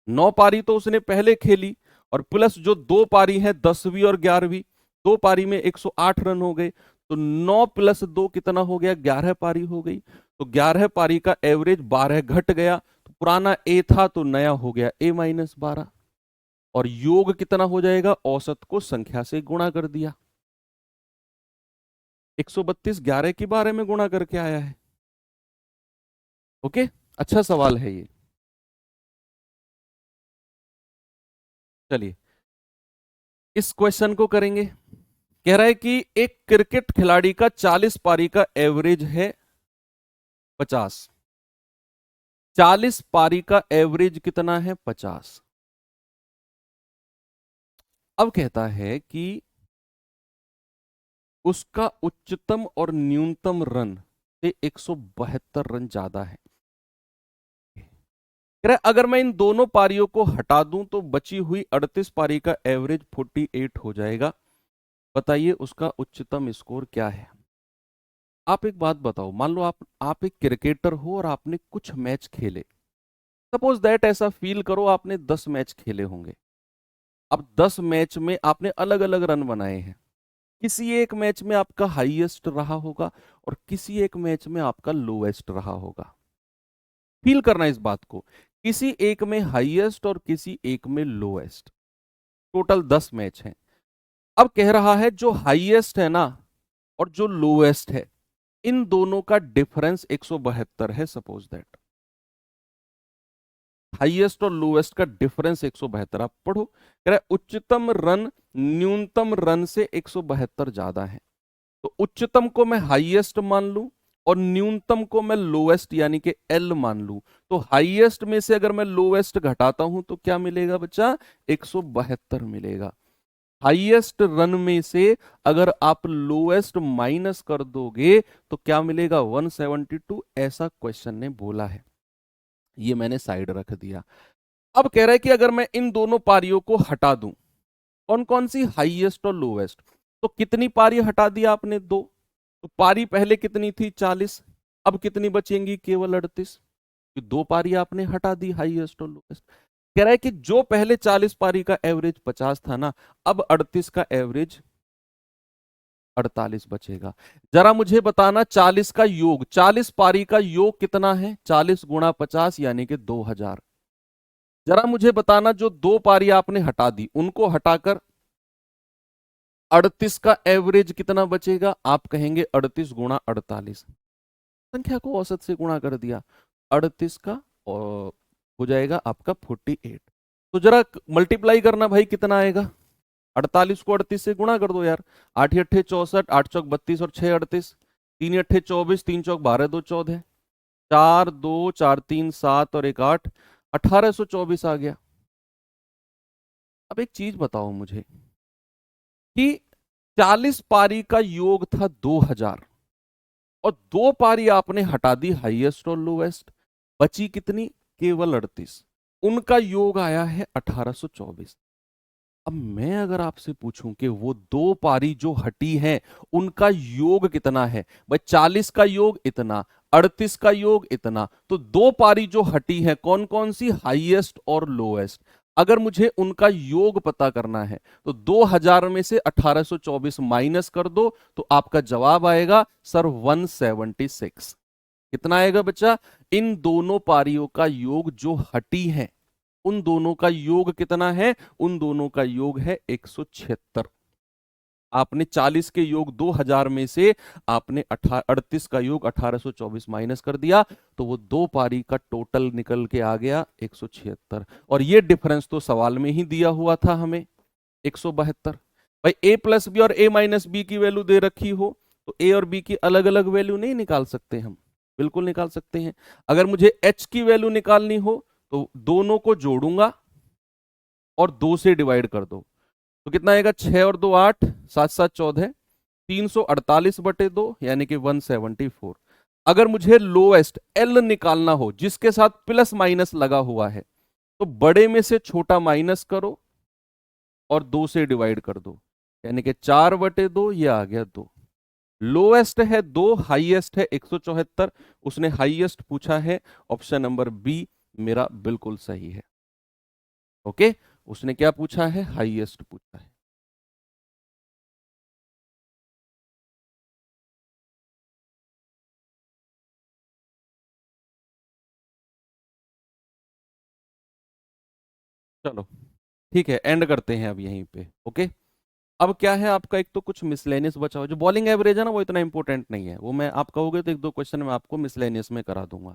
9 पारी तो उसने पहले खेली, और प्लस जो दो पारी है 10वीं और 11वीं, दो पारी में 108 रन हो गए, तो 9 प्लस 2 कितना हो गया 11 पारी हो गई। तो 11 पारी का एवरेज 12 घट गया, तो पुराना ए था तो नया हो गया A-12। और योग कितना हो जाएगा, औसत को संख्या से गुणा कर दिया। 132 11 के बारे में गुणा करके आया है। ओके, अच्छा सवाल है ये। चलिए इस क्वेश्चन को करेंगे। कह रहा है कि एक क्रिकेट खिलाड़ी का 40 पारी का एवरेज है 50। 40 पारी का एवरेज कितना है? 50। अब कहता है कि उसका उच्चतम और न्यूनतम रन से 172 रन ज्यादा है। कह रहा है अगर मैं इन दोनों पारियों को हटा दूं तो बची हुई 38 पारी का एवरेज 48 हो जाएगा। बताइए उसका उच्चतम स्कोर क्या है। आप एक बात बताओ, मान लो आप एक क्रिकेटर हो और आपने कुछ मैच खेले। सपोज दैट ऐसा फील करो आपने 10 मैच खेले होंगे। अब 10 मैच में आपने अलग अलग रन बनाए हैं। किसी एक मैच में आपका हाईएस्ट रहा होगा और किसी एक मैच में आपका लोएस्ट रहा होगा। फील करना इस बात को, किसी एक में हाईएस्ट और किसी एक में लोएस्ट। टोटल 10 मैच हैं। अब कह रहा है जो हाईएस्ट है ना और जो लोएस्ट है, इन दोनों का डिफरेंस 172 है। सपोज दैट हाईएस्ट और लोएस्ट का डिफरेंस 172। आप पढ़ो, कह रहा है उच्चतम रन न्यूनतम रन से 172 ज्यादा है। तो उच्चतम को मैं हाईएस्ट मान लूं और न्यूनतम को मैं लोएस्ट यानी कि एल मान लूं। तो हाईएस्ट में से अगर मैं लोएस्ट घटाता हूं तो क्या मिलेगा बच्चा? 172 मिलेगा। हाईएस्ट रन में से अगर आप लोएस्ट माइनस कर दोगे तो क्या मिलेगा? 172। ऐसा क्वेश्चन ने बोला है, ये मैंने साइड रख दिया। अब कह रहा है कि अगर मैं इन दोनों पारियों को हटा दूं, कौन कौन सी? हाईएस्ट और लोएस्ट। तो कितनी पारी हटा दिया आपने? 2। तो पारी पहले कितनी थी? 40। अब कितनी बचेंगी? केवल 38। 2 पारी आपने हटा दी, हाईएस्ट और लोएस्ट। कह रहा है कि जो पहले 40 पारी का एवरेज 50 था ना, अब 38 का एवरेज 48 बचेगा। जरा मुझे बताना 40 का योग, 40 पारी का योग कितना है? 40 गुणा 50 यानी कि 2000। जरा मुझे बताना जो 2 पारी आपने हटा दी उनको हटाकर 38 का एवरेज कितना बचेगा? आप कहेंगे 38 गुणा 48। संख्या को औसत से गुणा कर दिया, 38 का और हो जाएगा आपका 48। तो जरा मल्टीप्लाई करना भाई, कितना आएगा? 48 को 38 से गुणा कर दो यार। 8 अट्ठे 64, 8 चौक 32 और 6 38। 3 अट्ठे 24, 3 चौक 12, 2 14, 4 2 4 3 7 और 1 8, 1824 आ गया। अब एक चीज बताओ मुझे कि 40 पारी का योग था 2000 और 2 पारी आपने हटा दी हाईएस्ट और लोएस्ट, बची कितनी? केवल 38। उनका योग आया है 1824। अब मैं अगर आपसे पूछूं कि वो 2 पारी जो हटी हैं उनका योग कितना है, भाई 40 का योग इतना, 38 का योग इतना, तो 2 पारी जो हटी है कौन कौन सी? हाईएस्ट और लोएस्ट। अगर मुझे उनका योग पता करना है तो 2000 में से 1824 माइनस कर दो तो आपका जवाब आएगा सर 176। कितना आएगा बच्चा? इन दोनों पारियों का योग जो हटी है उन दोनों का योग कितना है? उन दोनों का योग है 176। आपने 40 के योग 2000 में से आपने 38 का योग 1824 माइनस कर दिया तो वो 2 पारी का टोटल निकल के आ गया 176। और ये डिफरेंस तो सवाल में ही दिया हुआ था हमें, 172। भाई ए प्लस बी और ए माइनस बी की वैल्यू दे रखी हो तो ए और बी की अलग अलग वैल्यू नहीं निकाल सकते हम? बिल्कुल निकाल सकते हैं। अगर मुझे एच की वैल्यू निकालनी हो तो दोनों को जोड़ूंगा और 2 से डिवाइड कर दो तो कितना आएगा? 6 और 2 8, 7 7 14, 348/2 यानी कि 174। अगर मुझे लोएस्ट एल निकालना हो जिसके साथ प्लस माइनस लगा हुआ है तो बड़े में से छोटा माइनस करो और 2 से डिवाइड कर दो यानी कि 4/2, ये आ गया 2। लोएस्ट है 2, हाईएस्ट है 174। उसने हाईएस्ट पूछा है, ऑप्शन नंबर बी मेरा बिल्कुल सही है। ओके, उसने क्या पूछा है? हाईएस्ट पूछा है। चलो ठीक है, एंड करते हैं अब यहीं पे। ओके, अब क्या है आपका, एक तो कुछ मिसलेनियस बचा हुआ, जो बॉलिंग एवरेज है ना वो इतना इंपॉर्टेंट नहीं है, वो मैं आप कहोगे तो 1 2 क्वेश्चन मैं आपको मिसलेनियस में करा दूंगा।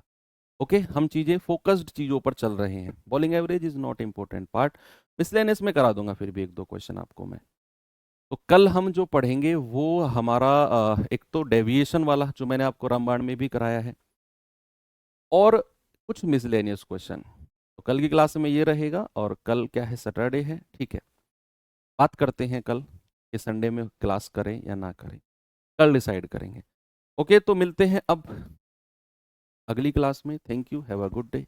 ओके, हम चीजें फोकस्ड चीजों पर चल रहे हैं, bowling average is not important part. Miscellaneous में करा दूंगा फिर भी 1 2 क्वेश्चन आपको मैं। तो कल हम जो पढ़ेंगे वो हमारा एक तो डेविएशन वाला जो मैंने आपको रामबाण में भी कराया है, और कुछ मिसलेनियस क्वेश्चन। तो कल की क्लास में ये रहेगा, और कल क्या है, सैटरडे है, ठीक है। बात करते हैं कल कि संडे में क्लास करें या ना करें, कल डिसाइड करेंगे। ओके, तो मिलते हैं अब अगली क्लास में। Thank you, have a good day.